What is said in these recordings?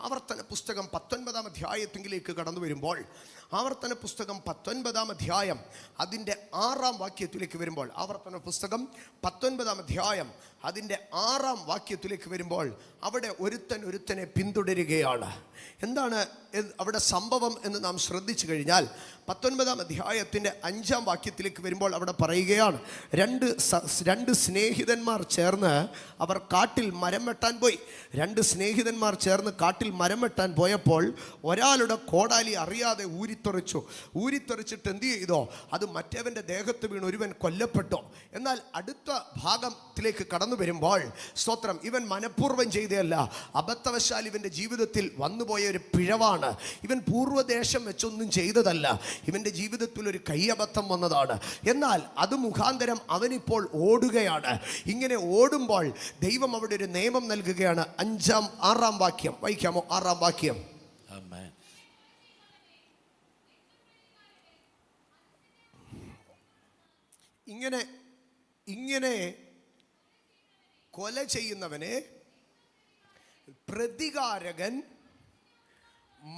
ആവർത്തന പുസ്തകം 19-ാം അധ്യായത്തിലേക്ക് കടന്നു വരുമ്പോൾ, ആവർത്തന പുസ്തകം 19-ാം അധ്യായം അതിൻ്റെ 6-ാം വാക്യത്തിലേക്ക് വരുമ്പോൾ, ആവർത്തന പുസ്തകം 19-ാം അധ്യായം അതിൻ്റെ 6-ാം വാക്യത്തിലേക്ക് വരുമ്പോൾ അവിടെ ഒരുത്തനെ പിന്തുടരുകയാണ്. എന്താണ് അവിടെ സംഭവം എന്ന് നാം ശ്രദ്ധിച്ചു കഴിഞ്ഞാൽ, 19-ാം അധ്യായത്തിൻ്റെ 5-ാം വാക്യത്തിലേക്ക് വരുമ്പോൾ അവിടെ പറയുകയാണ്, രണ്ട് സ്നേഹിതന്മാർ ചേർന്ന് അവർ കാട്ടിൽ മരം വെട്ടാൻ പോയി. രണ്ട് സ്നേഹിതന്മാർ ചേർന്ന് കാട്ടിൽ മരം വെട്ടാൻ പോയപ്പോൾ ഒരാളുടെ കോടാലി അറിയാതെ ഊരിത്തെറിച്ചിട്ട് എന്ത് ചെയ്തോ, അത് മറ്റവൻ്റെ ദേഹത്ത് വീണ് ഒരുവൻ കൊല്ലപ്പെട്ടോ. എന്നാൽ അടുത്ത ഭാഗത്തിലേക്ക് കടന്നു വരുമ്പോൾ, സ്തോത്രം, ഇവൻ മനഃപൂർവ്വം ചെയ്തതല്ല, അബദ്ധവശാൽ ഇവൻ്റെ ജീവിതത്തിൽ വന്നുപോയ ഒരു പിഴവാണ്. ഇവൻ പൂർവ്വദേശം വെച്ചൊന്നും ചെയ്തതല്ല, ഇവൻ്റെ ജീവിതത്തിൽ ഒരു കയ്യബദ്ധം വന്നതാണ്. എന്നാൽ അത് മുഖാന്തരം അവനിപ്പോൾ ഓടുകയാണ്. ഇങ്ങനെ ഓടുമ്പോൾ ദൈവം അവിടെ ഒരു നിയമം നൽകുകയാണ്. 6-ാം വാക്യം വായിക്കാമോ? 6-ാം വാക്യം. ഇങ്ങനെ കൊല ചെയ്യുന്നവനെ പ്രതികാരകൻ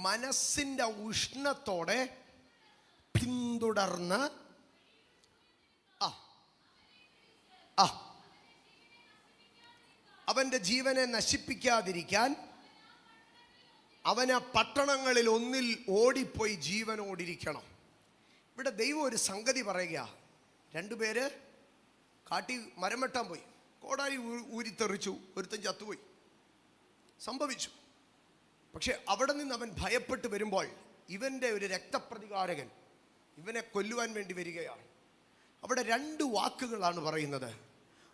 മനസ്സിൻ്റെ ഉഷ്ണത്തോടെ പിന്തുടർന്ന് അവൻ്റെ ജീവനെ നശിപ്പിക്കാതിരിക്കാൻ അവന് പട്ടണങ്ങളിൽ ഒന്നിൽ ഓടിപ്പോയി ജീവനോടിരിക്കണം. ഇവിടെ ദൈവം ഒരു സംഗതി പറയുക. രണ്ടുപേര് കാട്ടി മരം വെട്ടാൻ പോയി, കോടാലി ഊരിത്തെറിച്ചു, ഒരുത്തൻ ചത്തുപോയി, സംഭവിച്ചു. പക്ഷെ അവിടെ നിന്ന് അവൻ ഭയപ്പെട്ട് വരുമ്പോൾ ഇവൻ്റെ ഒരു രക്തപ്രതികാരകൻ ഇവനെ കൊല്ലുവാൻ വേണ്ടി വരികയാണ്. അവിടെ 2 വാക്കുകളാണ് പറയുന്നത്.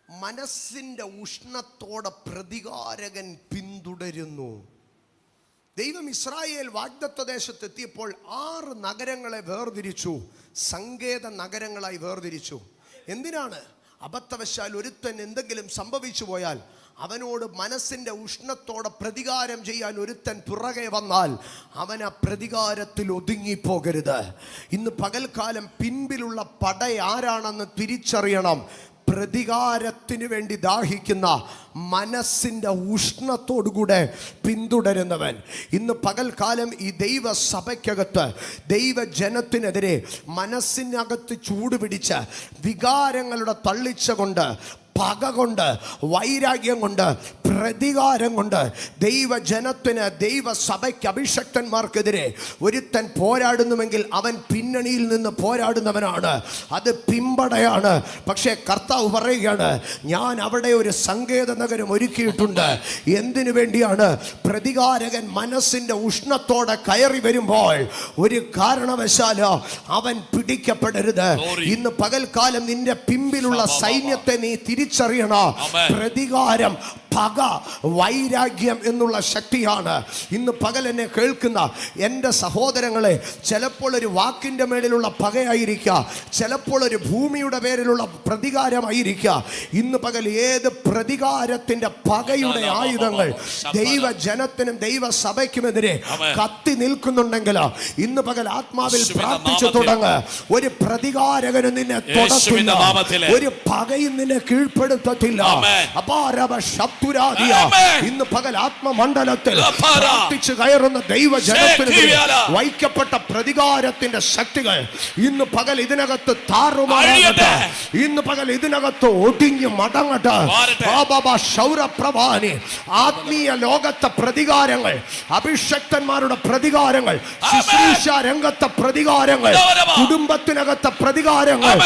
മനസ്സിൻ്റെ ഉഷ്ണത്തോടെ പ്രതികാരകൻ പിന്തുടരുന്നു. ദൈവം ഇസ്രായേൽ വാഗ്ദത്ത ദേശത്തെത്തിയപ്പോൾ 6 നഗരങ്ങളെ വേർതിരിച്ചു, സങ്കേത നഗരങ്ങളായി വേർതിരിച്ചു. എന്തിനാണ്? അബദ്ധവശാൽ ഒരുത്തൻ എന്തെങ്കിലും സംഭവിച്ചു പോയാൽ അവനോട് മനസ്സിൻ്റെ ഉഷ്ണത്തോടെ പ്രതികാരം ചെയ്യാൻ ഒരുത്തൻ പുറകെ വന്നാൽ അവൻ ആ പ്രതികാരത്തിൽ ഒതുങ്ങിപ്പോകരുത്. ഇന്ന് പകൽക്കാലം പിൻപിലുള്ള പട ആരാണെന്ന് തിരിച്ചറിയണം. പ്രതികാരത്തിന് വേണ്ടി ദാഹിക്കുന്ന മനസ്സിൻ്റെ ഉഷ്ണത്തോടുകൂടെ പിന്തുടരുന്നവൻ. ഇന്ന് പകൽക്കാലം ഈ ദൈവസഭയ്ക്കകത്ത് ദൈവജനത്തിനെതിരെ മനസ്സിനകത്ത് ചൂടുപിടിച്ച് വികാരങ്ങളുടെ തള്ളിച്ച കൊണ്ട്, പക കൊണ്ട്, വൈരാഗ്യം കൊണ്ട്, പ്രതികാരം കൊണ്ട് ദൈവജനത്തിന്, ദൈവസഭയ്ക്ക്, അഭിഷക്തന്മാർക്കെതിരെ ഒരുത്തൻ പോരാടുന്നുവെങ്കിൽ അവൻ പിന്നണിയിൽ നിന്ന് പോരാടുന്നവനാണ്. അത് പിമ്പടയാണ്. പക്ഷേ കർത്താവ് പറയുകയാണ്, ഞാൻ അവിടെ ഒരു സങ്കേത നഗരം ഒരുക്കിയിട്ടുണ്ട്. എന്തിനു വേണ്ടിയാണ്? പ്രതികാരകൻ മനസ്സിൻ്റെ ഉഷ്ണത്തോടെ കയറി വരുമ്പോൾ ഒരു കാരണവശാലോ അവൻ പിടിക്കപ്പെടരുത്. ഇന്ന് പകൽക്കാലം നിന്റെ പിമ്പിലുള്ള സൈന്യത്തെ നീ തിരിച്ചറിയണം. പ്രതികാരം, പക, വൈരാഗ്യം എന്നുള്ള ശക്തിയാണ്. ഇന്ന് പകൽ എന്നെ കേൾക്കുന്ന എൻ്റെ സഹോദരങ്ങളെ, ചിലപ്പോൾ ഒരു വാക്കിൻ്റെ മേലിലുള്ള പകയായിരിക്കുക, ചിലപ്പോൾ ഒരു ഭൂമിയുടെ പേരിലുള്ള പ്രതികാരമായിരിക്കുക. ഇന്ന് പകൽ ഏത് പ്രതികാരത്തിൻ്റെ പകയുടെ ആയുധങ്ങൾ ദൈവജനത്തിനും ദൈവസഭയ്ക്കുമെതിരെ കത്തി നിൽക്കുന്നുണ്ടെങ്കിൽ ഇന്ന് പകൽ ആത്മാവിൽ പ്രാർത്ഥിച്ചു തുടങ്ങ്. ഒരു പ്രതികാരകനും നിന്നെ തൊടത്തില്ല, ഒരു പകയും നിന്നെ കീഴ്പ്പെടുത്തത്തില്ല. അപാരവ ശബ്ദ ഇന്ന് പകൽ ആത്മമണ്ഡലത്തിൽ പ്രാർത്ഥിച്ചു കയറുന്ന ദൈവജനത്തിന് വയ്ക്കപ്പെട്ട പ്രതികാരത്തിന്റെ ശക്തികൾ ഇന്ന് പകൽ ഇതിനകത്ത് താറുമാറാകട്ടെ. ഇന്ന് പകൽ ഇതിനകത്ത് ഒടിഞ്ഞു മടങ്ങട്ടെ. ശൗരപ്രഭാനി ആത്മീയ ലോകത്തെ പ്രതികാരങ്ങൾ, അഭിഷക്തന്മാരുടെ പ്രതികാരങ്ങൾ, ശുശ്രൂഷ രംഗത്തെ പ്രതികാരങ്ങൾ, കുടുംബത്തിനകത്തെ പ്രതികാരങ്ങൾ,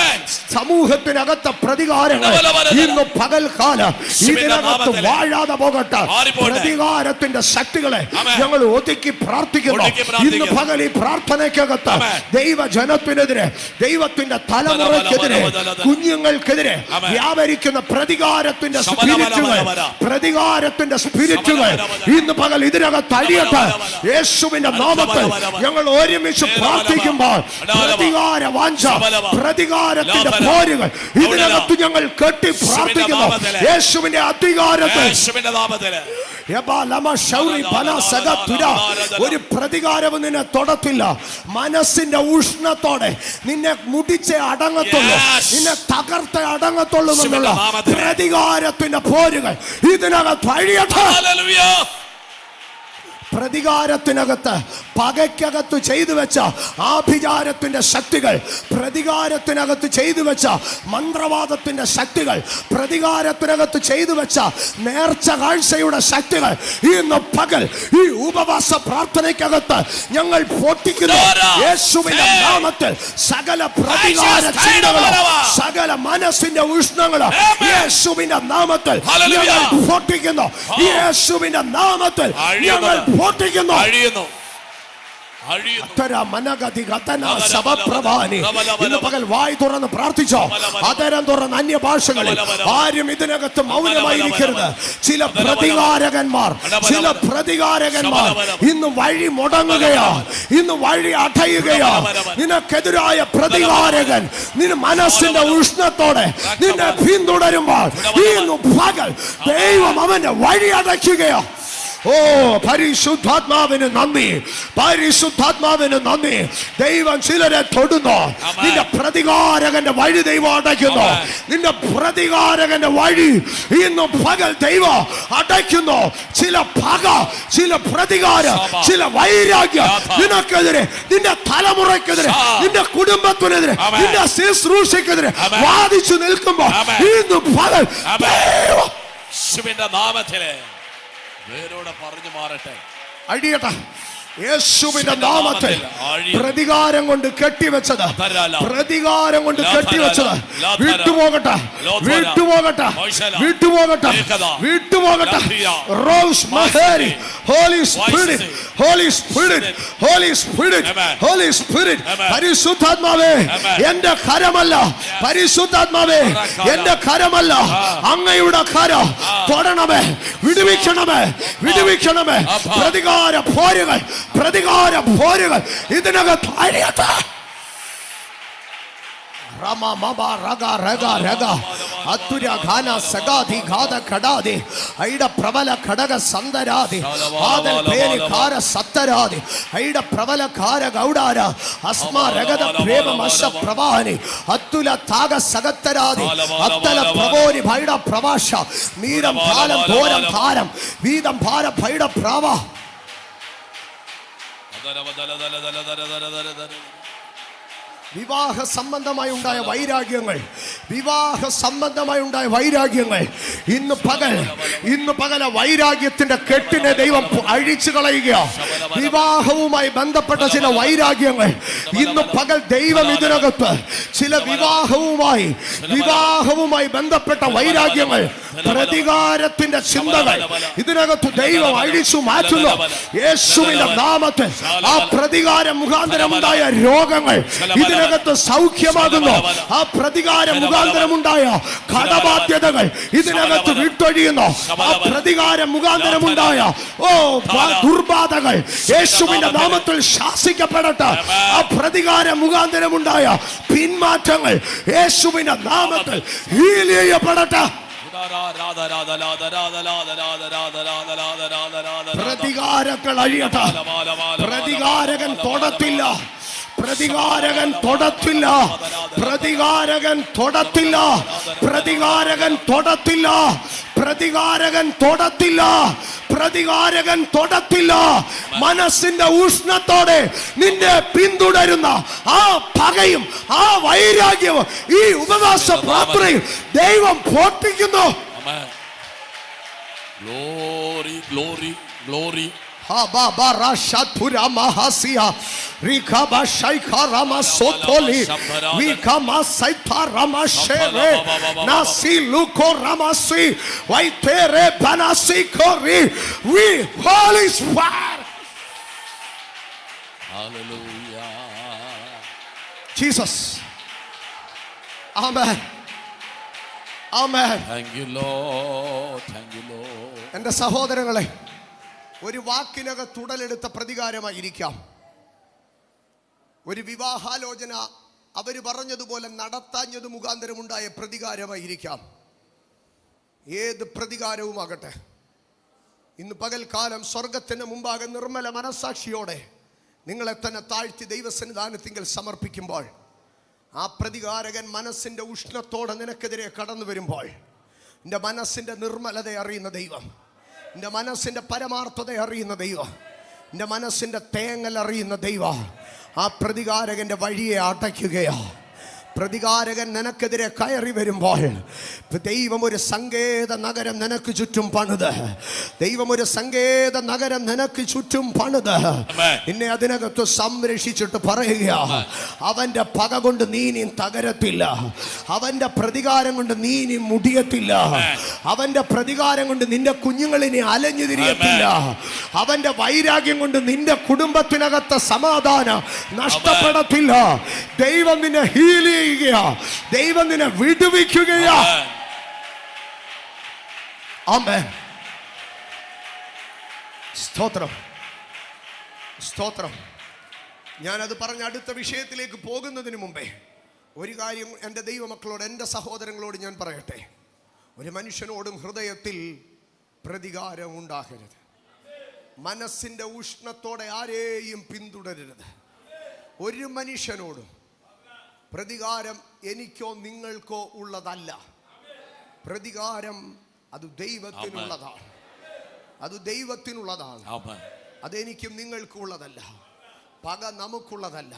സമൂഹത്തിനകത്തെ പ്രതികാരങ്ങൾ ഇന്ന് പകൽക്കാലം ഇതിനകത്ത് വാഴാതെ പോകട്ടെ. പ്രതികാരത്തിന്റെ ശക്തികളെ ഞങ്ങൾ ഒതുക്കി പ്രാർത്ഥിക്കുന്നു. ഇന്ന് പകൽ ഈ പ്രാർത്ഥനയ്ക്കകത്ത് ദൈവജനത്തിനെതിരെ, ദൈവത്തിന്റെ തലമുറയ്ക്കെതിരെ, കുഞ്ഞുങ്ങൾക്കെതിരെ വ്യാപരിക്കുന്ന പ്രതികാരത്തിന്റെ സ്പിരിറ്റുകൾ ഇന്ന് പകൽ ഇതിനകത്ത് അഴിയട്ടെ. യേശുവിന്റെ നാമത്തിൽ ഞങ്ങൾ ഒരുമിച്ച് പ്രാർത്ഥിക്കുമ്പോൾ പ്രതികാര വാഞ്ച, പ്രതികാരത്തിന്റെ പോരുകൾ ഇതിനകത്ത് ഞങ്ങൾ കെട്ടി പ്രാർത്ഥിക്കുന്നു. യേശുവിന്റെ അധികാരത്തിൽ ഒരു പ്രതികാരവും നിന്നെ തൊടത്തില്ല. മനസ്സിന്റെ ഉഷ്ണത്തോടെ നിന്നെ മുടിച്ചേ അടങ്ങത്തുള്ളൂ, നിന്നെ തകർത്തേ അടങ്ങത്തുള്ളൂ എന്നുള്ള പ്രതികാരത്തിന്റെ പോരുകൾ ഇതിനകത്ത് അഴിയട്ടെ. പ്രതികാരത്തിനകത്ത്, പകയ്ക്കകത്ത് ചെയ്തു വെച്ച ആഭിചാരത്തിന്റെ ശക്തികൾ, പ്രതികാരത്തിനകത്ത് ചെയ്തു വെച്ച മന്ത്രവാദത്തിന്റെ ശക്തികൾ, പ്രതികാരത്തിനകത്ത് ചെയ്തു വെച്ച നേർച്ച കാഴ്ചയുടെ ശക്തികൾ ഇന്ന് പകൽ ഈ ഉപവാസ പ്രാർത്ഥനയ്ക്കകത്ത് ഞങ്ങൾ പൊട്ടിക്കുന്നു. യേശുവിന്റെ നാമത്തിൽ സകല പ്രതികാര ചിന്തകളും, സകല മനസ്സിന്റെ ഉഷ്ണങ്ങളും യേശുവിന്റെ നാമത്തിൽ ഞങ്ങൾ പൊട്ടിക്കുന്നു. യേശുവിന്റെ നാമത്തിൽ ഞങ്ങൾ പൊട്ടിക്കുന്നു. ഇന്ന് പകൽ വായ് തുറന്ന് പ്രാർത്ഥിച്ചോ, അതരം തുറന്ന് അന്യഭാഷകളിൽ. ആരും ഇതിനകത്ത് മൗനമായിരിക്കരുത്. ചില പ്രതികാരകന്മാർ ഇന്ന് വഴി മുടങ്ങുകയാ, ഇന്ന് വഴി അടയുകയാ. നിനക്കെതിരായ പ്രതികാരകൻ നിന്റെ മനസ്സിന്റെ ഉഷ്ണത്തോടെ നിന്നെ പിന്തുടരുമ്പോൾ ഇന്ന് പകൽ ദൈവം അവന്റെ വഴി അടയ്ക്കുകയാ. ഓ പരിശുദ്ധാത്മാവിന് നന്ദി, പരിശുദ്ധാത്മാവിന് നന്ദി. ദൈവം ചിലരെ തൊടുന്നു. നിന്റെ പ്രതികാരകന്റെ വഴി ദൈവം അടയ്ക്കുന്നു. നിന്റെ പ്രതികാരകന്റെ വഴി ഇന്ന് പകൽ ദൈവം അടയ്ക്കുന്നു. ചില പക, ചില പ്രതികാരം, ചില വൈരാഗ്യം നിനക്കെതിരെ, നിന്റെ തലമുറയ്ക്കെതിരെ, നിന്റെ കുടുംബത്തിനെതിരെ, നിന്റെ ശുശ്രൂഷയ്ക്കെതിരെ വാദിച്ചു നിൽക്കുമ്പോൾ ഇന്ന് പകൽ ദൈവത്തിന്റെ നാമത്തിലെ വേരോടെ പറഞ്ഞു മാറട്ടെ, അഴിയട്ടെ. യേശുവിന്റെ നാമത്തിൽ പ്രതികാരം കൊണ്ട് കെട്ടിവെച്ചത്, പ്രതികാരം കൊണ്ട് കെട്ടിവെച്ചത് വിട്ടുപോകട്ടെ, വിട്ടുപോകട്ടെ, വിട്ടുപോകട്ടെ, വിട്ടുപോകട്ടെ. റോസ് മഹേരി, Holy Spirit, Holy Spirit, Holy Spirit, Holy Spirit. പരിശുദ്ധാത്മാവേ എന്റെ കരമല്ല, പരിശുദ്ധാത്മാവേ എന്റെ കരമല്ല, അങ്ങയുടെ കരം തൊടണമേ, വിടുവിക്കണമേ, വിടുവിക്കണമേ. പ്രതികാര പോരുകൾ, പ്രതികാര പോരുകൾ ഇതിനകത്ത് അഴിയട്ടെ. Rama Mama Raga Raga Raga Aturya Ghana Sagadi Ghada Kadadi Aida Pravala Kadaga Sandaradi Adal Peri Kara Sataradi Aida Pravala Kara Gaudara Asma Ragada Prema Masha Pravani Atula Taga Sagataradi Attala Pravori Bhaida Pravasha Miram Thalam Thoram Tharam Vidam Para Bhaida Prava. വിവാഹ സംബന്ധമായി ഉണ്ടായ വൈരാഗ്യങ്ങൾ, വിവാഹ സംബന്ധമായി ഉണ്ടായ വൈരാഗ്യങ്ങൾ ഇന്ന് പകൽ വൈരാഗ്യത്തിന്റെ കെട്ടിനെ ദൈവം അഴിച്ചു കളയുക. വിവാഹവുമായി ബന്ധപ്പെട്ട ചില വൈരാഗ്യങ്ങൾ ഇന്ന് പകൽ ദൈവം ഇതിനകത്ത് ചില വിവാഹവുമായി ബന്ധപ്പെട്ട വൈരാഗ്യങ്ങൾ, പ്രതികാരത്തിന്റെ ചിന്തകൾ ഇതിനകത്ത് ദൈവം അഴിച്ചു മാറ്റുന്നു. യേശുവിന്റെ നാമത്തിൽ ആ പ്രതികാര മുഖാന്തരമുണ്ടായ രോഗങ്ങൾ ഇതിനകത്ത് സൗഖ്യമാകുന്നു. ആ പ്രതികാര മുഖാന്തരമുണ്ടായ കടബാധ്യതകൾ ഇതിനകത്ത് വിട്ടൊഴിയുന്നു. ആ പ്രതികാര മുഖാന്തരമുണ്ടായ ദുർബാധകൾ യേശുവിന്റെ നാമത്തിൽ ശാസിക്കപ്പെടട്ടെ. ആ പ്രതികാര മുഖാന്തരമുണ്ടായ പിന്മാറ്റങ്ങൾ യേശുവിന്റെ നാമത്തിൽ ഹീൽ ചെയ്യപ്പെടട്ടെ. പ്രതികാരങ്ങൾ അഴിയട്ടെ. പ്രതികാരകൻ തൊടത്തില്ല, പ്രതികാരകൻ തൊടത്തില്ല, പ്രതികാരകൻ തൊടത്തില്ല, പ്രതികാരകൻ തൊടത്തില്ല, പ്രതികാരകൻ തൊടത്തില്ല, പ്രതികാരകൻ തൊടത്തില്ല. മനസ്സിന്റെ ഉഷ്ണത്തോടെ നിന്നെ പിന്തുടരുന്ന ആ പകയും ആ വൈരാഗ്യവും ഈ ഉപവാസ പ്രാർത്ഥനയിൽ ദൈവം പൊട്ടിക്കുന്നു. Glory glory glory. Baba Rashatura Mahasia Rika Bashaika Rama Sotoli Vika Masaita Rama Shere Nasi Luko Ramasi Waitere Banasi Kori We Holy Spirit. Hallelujah. Jesus. Amen. Amen. Thank you Lord. Thank you Lord. എന്റെ സഹോദരങ്ങളെ, ഒരു വാക്കിനകത്ത് ഉടലെടുത്ത പ്രതികാരമായിരിക്കാം. ഒരു വിവാഹാലോചന അവർ പറഞ്ഞതുപോലെ നടത്താഞ്ഞത് മുഖാന്തരമുണ്ടായ പ്രതികാരമായിരിക്കാം. ഏത് പ്രതികാരവുമാകട്ടെ, ഇന്ന് പകൽക്കാലം സ്വർഗത്തിന് മുമ്പാകെ നിർമ്മല മനസ്സാക്ഷിയോടെ നിങ്ങളെ തന്നെ താഴ്ത്തി ദൈവസന്നിധാനത്തിങ്കൽ സമർപ്പിക്കുമ്പോൾ ആ പ്രതികാരകൻ മനസ്സിൻ്റെ ഉഷ്ണത്തോടെ നിനക്കെതിരെ കടന്നു വരുമ്പോൾ എൻ്റെ മനസ്സിൻ്റെ നിർമ്മലത അറിയുന്ന ദൈവം, എൻ്റെ മനസ്സിൻ്റെ പരമാർത്ഥത അറിയുന്ന ദൈവം, എൻ്റെ മനസ്സിൻ്റെ തേങ്ങൽ അറിയുന്ന ദൈവം ആ പ്രതികാരകൻ്റെ വഴിയെ അടയ്ക്കുകയാ. പ്രതികാരകൻ നിനക്കെതിരെ കയറി വരുമ്പോൾ ദൈവം ഒരു സങ്കേത നഗരം നിനക്ക് ചുറ്റും പണിത്, ദൈവം ഒരു സങ്കേത നഗരം നിനക്ക് ചുറ്റും പണിത് നിന്നെ അതിനകത്ത് സംരക്ഷിച്ചിട്ട് പറയുക, അവന്റെ പക കൊണ്ട് നീ തകരത്തില്ല, അവന്റെ പ്രതികാരം കൊണ്ട് നീ മുടിയത്തില്ല, അവന്റെ പ്രതികാരം കൊണ്ട് നിന്റെ കുഞ്ഞുങ്ങളിനെ അലഞ്ഞു തിരിയത്തില്ല, അവന്റെ വൈരാഗ്യം കൊണ്ട് നിന്റെ കുടുംബത്തിനകത്ത് സമാധാനം നഷ്ടപ്പെടത്തില്ല. ദൈവം നിന്നെ ഹീൽ ചെയ്യുക, ദൈവം നിന്നെ വിടുവിക്കുകയാ. ആമേൻ. സ്തോത്രം, സ്തോത്രം. ഞാനത് പറഞ്ഞ അടുത്ത വിഷയത്തിലേക്ക് പോകുന്നതിന് മുമ്പേ ഒരു കാര്യം എൻ്റെ ദൈവമക്കളോട്, എൻ്റെ സഹോദരങ്ങളോട് ഞാൻ പറയട്ടെ. ഒരു മനുഷ്യനോടും ഹൃദയത്തിൽ പ്രതികാരം ഉണ്ടാകരുത്. മനസ്സിൻ്റെ ഉഷ്ണത്തോടെ ആരെയും പിന്തുടരരുത്. ഒരു മനുഷ്യനോടും പ്രതികാരം എനിക്കോ നിങ്ങൾക്കോ ഉള്ളതല്ല. പ്രതികാരം അത് ദൈവത്തിനുള്ളതാണ്, അത് ദൈവത്തിനുള്ളതാണ്. അതെനിക്കും നിങ്ങൾക്കും ഉള്ളതല്ല. പക നമുക്കുള്ളതല്ല,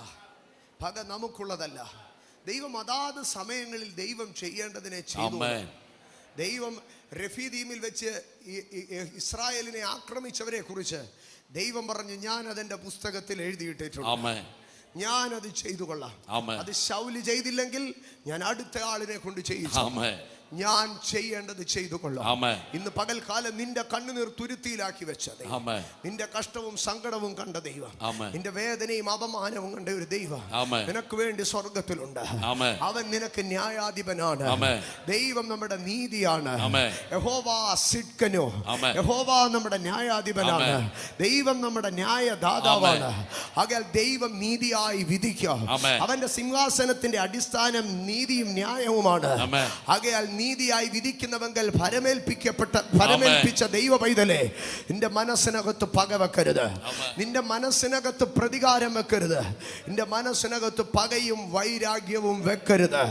പക നമുക്കുള്ളതല്ല. ദൈവം അതാത് സമയങ്ങളിൽ ദൈവം ചെയ്യേണ്ടതിനെ ചെയ്തു. ദൈവം റഫീദീമിൽ വെച്ച് ഇസ്രായേലിനെ ആക്രമിച്ചവരെ കുറിച്ച് ദൈവം പറഞ്ഞു, ഞാൻ അതെന്റെ പുസ്തകത്തിൽ എഴുതിയിട്ടിട്ടുണ്ട്, ഞാനത് ചെയ്തു കൊള്ളാം. അത് ശൗല് ചെയ്തില്ലെങ്കിൽ ഞാൻ അടുത്ത ആളിനെ കൊണ്ട് ചെയ്യിച്ചു. ഞാൻ ചെയ്യേണ്ടത് ചെയ്തു കൊള്ളാം. ഇന്ന് പകൽക്കാലം നിന്റെ കണ്ണുനീർ തുരുത്തിയിലാക്കി വെച്ചത്, നിന്റെ കഷ്ടവും സങ്കടവും കണ്ട ദൈവം, നിന്റെ വേദനയും അപമാനവും കണ്ട ഒരു ദൈവം നിനക്ക് വേണ്ടി സ്വർഗത്തിലുണ്ട്. അവൻ നിനക്ക് ന്യായാധിപനാണ്. ദൈവം നമ്മുടെ നീതിയാണ്. യഹോവ സിഡ്കനോ, യഹോവ നമ്മുടെ ന്യായാധിപനാണ്. ദൈവം നമ്മുടെ ന്യായദാതാവാണ്. ആകയാൽ ദൈവം നീതിയായി വിധിക്കുക. അവന്റെ സിംഹാസനത്തിന്റെ അടിസ്ഥാനം നീതിയും ന്യായവുമാണ്. ആകയാൽ നീതിയായി വിധിക്കുന്നവെങ്കിൽ ഫലമേൽപ്പിച്ച ദൈവ പൈതലേ, നിന്റെ മനസ്സിനകത്ത് പക വെക്കരുത്, നിന്റെ മനസ്സിനകത്ത് പ്രതികാരം വെക്കരുത്, നിന്റെ മനസ്സിനകത്ത് പകയും വൈരാഗ്യവും വെക്കരുത്.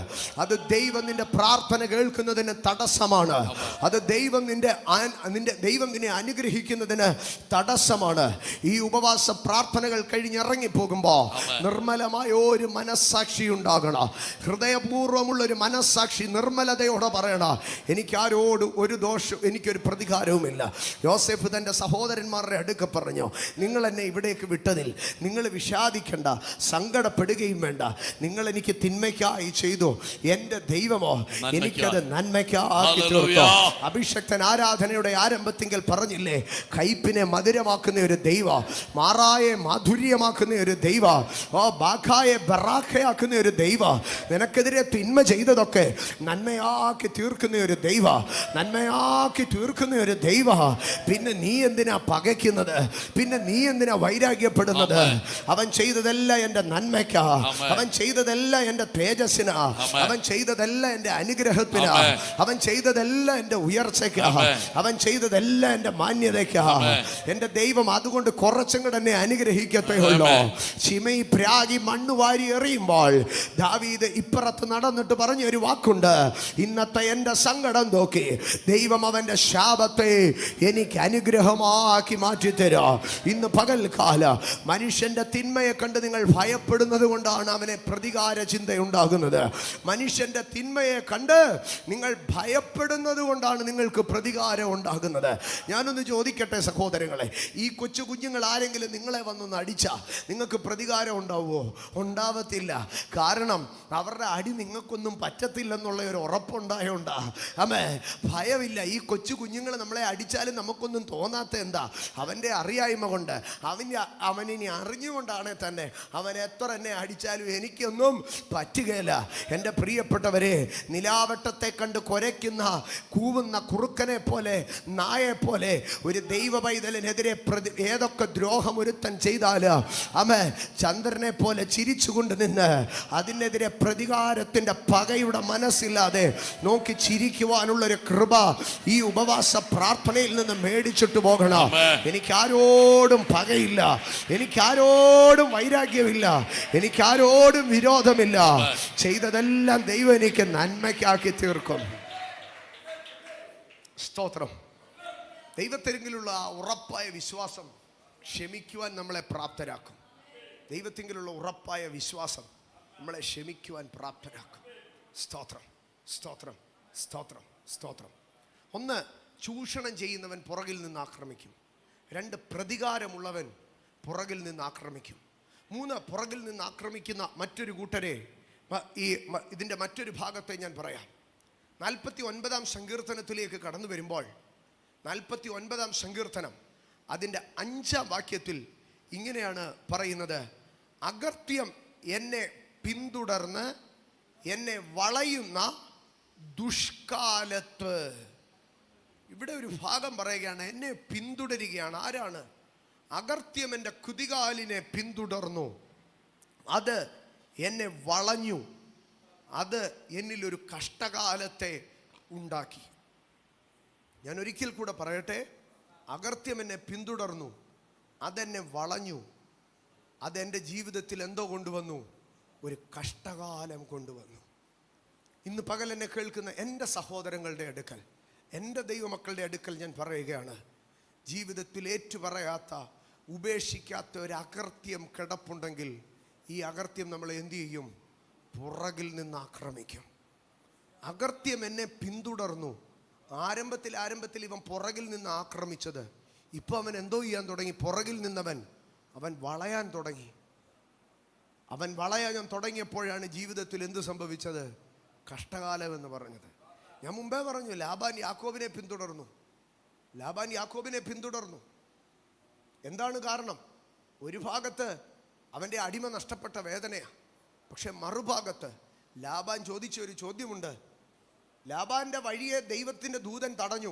അത് ദൈവം നിന്റെ പ്രാർത്ഥന കേൾക്കുന്നതിന് തടസ്സമാണ്. അത് ദൈവം നിന്നെ അനുഗ്രഹിക്കുന്നതിന് തടസ്സമാണ്. ഈ ഉപവാസ പ്രാർത്ഥനകൾ കഴിഞ്ഞിറങ്ങിപ്പോകുമ്പോ നിർമ്മലമായ ഒരു മനസ്സാക്ഷി ഉണ്ടാകണം. ഹൃദയപൂർവ്വമുള്ള ഒരു മനസ്സാക്ഷി നിർമ്മലതയോടെ പറയണ, എനിക്കാരോട് ഒരു ദോഷം, എനിക്കൊരു പ്രതികാരവുമില്ല. യോസേഫ് തൻ്റെ സഹോദരന്മാരുടെ അടുക്ക പറഞ്ഞു, നിങ്ങൾ എന്നെ ഇവിടേക്ക് വിട്ടതിൽ നിങ്ങൾ വിഷാദിക്കേണ്ട, സങ്കടപ്പെടുകയും വേണ്ട. നിങ്ങൾ എനിക്ക് തിന്മയ്ക്കായി ചെയ്തു, എൻ്റെ ദൈവമോ എനിക്കത് നന്മയ്ക്കാക്കി തീർത്തോ. അഭിഷക്തൻ ആരാധനയുടെ ആരംഭത്തിങ്കൽ പറഞ്ഞില്ലേ, കയ്പിനെ മധുരമാക്കുന്ന ഒരു ദൈവ, മാറായെ മാധുര്യമാക്കുന്ന ഒരു ദൈവ, ബാഖായെ ബറാഖയാക്കുന്ന ഒരു ദൈവ, നിനക്കെതിരെ തിന്മ ചെയ്തതൊക്കെ നന്മയാക്കി തീർക്കുന്ന ഒരു ദൈവ, നന്മയാക്കി തീർക്കുന്ന ഒരു ദൈവ. പിന്നെ നീ എന്തിനാ പകയ്ക്കുന്നത്? പിന്നെ നീ എന്തിനാ വൈരാഗ്യപ്പെടുന്നത്? അവൻ ചെയ്തതെല്ലാം എൻ്റെ നന്മയ്ക്കാ, അവൻ ചെയ്തതെല്ലാം എൻ്റെ തേജസ്സിനാ, അവൻ ചെയ്തതെല്ലാം എൻ്റെ അനുഗ്രഹത്തിനാ, അവൻ ചെയ്തതെല്ലാം എൻ്റെ ഉയർച്ചയ്ക്കാ, അവൻ ചെയ്തതെല്ലാം എൻ്റെ മാന്യതയ്ക്കാ. എൻ്റെ ദൈവം അതുകൊണ്ട് കുറച്ചും കൂടെ എന്നെ അനുഗ്രഹിക്കത്തേ ഉള്ളൂ. ശിമയി പ്രാഗി മണ്ണ് വാരി എറിയുമ്പോൾ ദാവീദ് ഇപ്പുറത്ത് നടന്നിട്ട് പറഞ്ഞ ഒരു വാക്കുണ്ട്, ഇന്നത്തെ എൻ്റെ സങ്കടം നോക്കി ദൈവം അവൻ്റെ ശാപത്തെ എനിക്ക് അനുഗ്രഹമാക്കി മാറ്റിത്തരാം. ഇന്ന് പകൽക്കാല മനുഷ്യന്റെ തിന്മയെ കണ്ട് നിങ്ങൾ ഭയപ്പെടുന്നത് കൊണ്ടാണ് അവനെ പ്രതികാര ചിന്തയുണ്ടാകുന്നത്. മനുഷ്യന്റെ തിന്മയെ കണ്ട് നിങ്ങൾ ഭയപ്പെടുന്നത് കൊണ്ടാണ് നിങ്ങൾക്ക് പ്രതികാരം ഉണ്ടാകുന്നത്. ഞാനൊന്ന് ചോദിക്കട്ടെ സഹോദരങ്ങളെ, ഈ കൊച്ചു കുഞ്ഞുങ്ങൾ ആരെങ്കിലും നിങ്ങളെ വന്നൊന്ന് അടിച്ചാൽ നിങ്ങൾക്ക് പ്രതികാരം ഉണ്ടാവുമോ? ഉണ്ടാവത്തില്ല. കാരണം അവരുടെ അടി നിങ്ങൾക്കൊന്നും പറ്റത്തില്ലെന്നുള്ള ഒരു ഉറപ്പുണ്ടായോണ്ടാ. അമ്മേ, ഭയമില്ല. ഈ കൊച്ചു കുഞ്ഞുങ്ങൾ നമ്മളെ അടിച്ചാലും നമുക്കൊന്നും തോന്നാത്ത എന്താ? അവൻ്റെ അറിയായ്മ കൊണ്ട്. അവനിനി അറിഞ്ഞുകൊണ്ടാണെ തന്നെ അവൻ എത്ര എന്നെ അടിച്ചാലും എനിക്കൊന്നും പറ്റുകയില്ല. എൻ്റെ പ്രിയപ്പെട്ടവരെ, നിലാവട്ടത്തെ കണ്ട് കുരയ്ക്കുന്ന കൂവുന്ന കുറുക്കനെ പോലെ, നായെ പോലെ ഒരു ദൈവ പൈതലിനെതിരെ ഏതൊക്കെ ദ്രോഹം ഒരുത്തൻ ചെയ്താൽ അമ്മേ, ചന്ദ്രനെ പോലെ ചിരിച്ചുകൊണ്ട് നിന്ന് അതിനെതിരെ പ്രതികാരത്തിൻ്റെ പകയുടെ മനസ്സില്ലാതെ നോക്കി ചിരിക്കുവാനുള്ളൊരു കൃപ ഈ ഉപവാസ പ്രാർത്ഥനയിൽ നിന്ന് മേടിച്ചിട്ട് പോകണം. എനിക്കാരോടും പകയില്ല, എനിക്കാരോടും വൈരാഗ്യമില്ല, എനിക്കാരോടും വിരോധമില്ല. ചെയ്തതെല്ലാം ദൈവം എനിക്ക് നന്മയ്ക്കാക്കി തീർക്കും. സ്തോത്രം. ദൈവത്തെങ്കിലുള്ള ഉറപ്പായ വിശ്വാസം ക്ഷമിക്കുവാൻ നമ്മളെ പ്രാപ്തരാക്കും. ദൈവത്തിങ്കിലുള്ള ഉറപ്പായ വിശ്വാസം നമ്മളെ ക്ഷമിക്കുവാൻ പ്രാപ്തരാക്കും. സ്തോത്രം, സ്തോത്രം, സ്തോത്രം, സ്തോത്രം. 1, ചൂഷണം ചെയ്യുന്നവൻ പുറകിൽ നിന്ന് ആക്രമിക്കും. 2, പ്രതികാരമുള്ളവൻ പുറകിൽ നിന്ന് ആക്രമിക്കും. 3, പുറകിൽ നിന്ന് ആക്രമിക്കുന്ന മറ്റൊരു കൂട്ടരെ ഇതിൻ്റെ മറ്റൊരു ഭാഗത്തെ ഞാൻ പറയാം. 49-ാം സങ്കീർത്തനത്തിലേക്ക് കടന്നു വരുമ്പോൾ 49-ാം സങ്കീർത്തനം അതിൻ്റെ 5-ാം വാക്യത്തിൽ ഇങ്ങനെയാണ് പറയുന്നത്: അകൃത്യം എന്നെ പിന്തുടർന്ന് എന്നെ വളയുന്ന ദുഷ്കാലത്ത്. ഇവിടെ ഒരു ഭാഗം പറയുകയാണ്, എന്നെ പിന്തുടരുകയാണ്. ആരാണ്? അകൃത്യം എൻ്റെ കുതികാലിനെ പിന്തുടർന്നു, അത് എന്നെ വളഞ്ഞു, അത് എന്നിലൊരു കഷ്ടകാലത്തെ ഉണ്ടാക്കി. ഞാൻ ഒരിക്കൽ കൂടെ പറയട്ടെ, അകൃത്യം എന്നെ പിന്തുടർന്നു, അതെന്നെ വളഞ്ഞു, അതെൻ്റെ ജീവിതത്തിൽ എന്തോ കൊണ്ടുവന്നു? ഒരു കഷ്ടകാലം കൊണ്ടുവന്നു. ഇന്ന് പകൽ എന്നെ കേൾക്കുന്ന എൻ്റെ സഹോദരങ്ങളുടെ അടുക്കൽ, എൻ്റെ ദൈവമക്കളുടെ അടുക്കൽ ഞാൻ പറയുകയാണ്, ജീവിതത്തിൽ ഏറ്റുപറയാത്ത, ഉപേക്ഷിക്കാത്ത ഒരു അകൃത്യം കിടപ്പുണ്ടെങ്കിൽ ഈ അകൃത്യം നമ്മളെ എന്തു ചെയ്യും? പുറകിൽ നിന്ന് ആക്രമിക്കും. അകൃത്യം എന്നെ പിന്തുടർന്നു. ആരംഭത്തിൽ ഇവൻ പുറകിൽ നിന്ന് ആക്രമിച്ചത്, ഇപ്പം അവൻ എന്തോ ചെയ്യാൻ തുടങ്ങി? പുറകിൽ നിന്നവൻ അവൻ വളയാൻ തുടങ്ങി. അവൻ വളയാൻ തുടങ്ങിയപ്പോഴാണ് ജീവിതത്തിൽ എന്ത് സംഭവിച്ചത്? കഷ്ടകാലം എന്ന് പറഞ്ഞത്. ഞാൻ മുമ്പേ പറഞ്ഞു, ലാബാൻ യാക്കോബിനെ പിന്തുടർന്നു. എന്താണ് കാരണം? ഒരു ഭാഗത്ത് അവൻ്റെ അടിമ നഷ്ടപ്പെട്ട വേദനയാണ്. പക്ഷെ മറുഭാഗത്ത് ലാബാൻ ചോദിച്ച ഒരു ചോദ്യമുണ്ട്. ലാബാന്റെ വഴിയെ ദൈവത്തിൻ്റെ ദൂതൻ തടഞ്ഞു.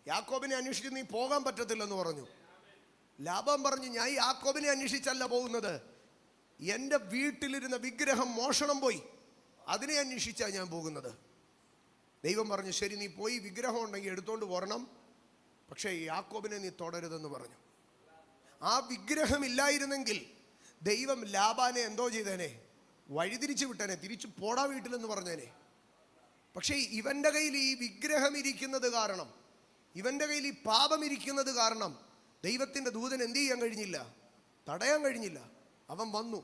യാക്കോബിനെ അന്വേഷിച്ച് നീ പോകാൻ പറ്റത്തില്ലെന്ന് പറഞ്ഞു. ലാബാൻ പറഞ്ഞു, ഞാൻ യാക്കോബിനെ അന്വേഷിച്ചല്ല പോകുന്നത്, എൻ്റെ വീട്ടിലിരുന്ന വിഗ്രഹം മോഷണം പോയി, അതിനെ അന്വേഷിച്ചാണ് ഞാൻ പോകുന്നത്. ദൈവം പറഞ്ഞു, ശരി, നീ പോയി വിഗ്രഹം ഉണ്ടെങ്കിൽ എടുത്തോണ്ട് പോരണം, പക്ഷേ യാക്കോബിനെ നീ തൊടരുതെന്ന് പറഞ്ഞു. ആ വിഗ്രഹം ഇല്ലായിരുന്നെങ്കിൽ ദൈവം ലാബാനെ എന്തോ ചെയ്തേനെ? വഴിതിരിച്ചു വിട്ടേനെ, തിരിച്ചു പോടാ വീട്ടിലെന്ന് പറഞ്ഞേനെ. പക്ഷേ ഇവൻ്റെ കയ്യിൽ ഈ വിഗ്രഹം ഇരിക്കുന്നത് കാരണം, ഇവൻ്റെ കയ്യിൽ ഈ പാപം ഇരിക്കുന്നത് കാരണം ദൈവത്തിൻ്റെ ദൂതൻ എന്ത് ചെയ്യാൻ കഴിഞ്ഞില്ല? തടയാൻ കഴിഞ്ഞില്ല. അവൻ വന്നു.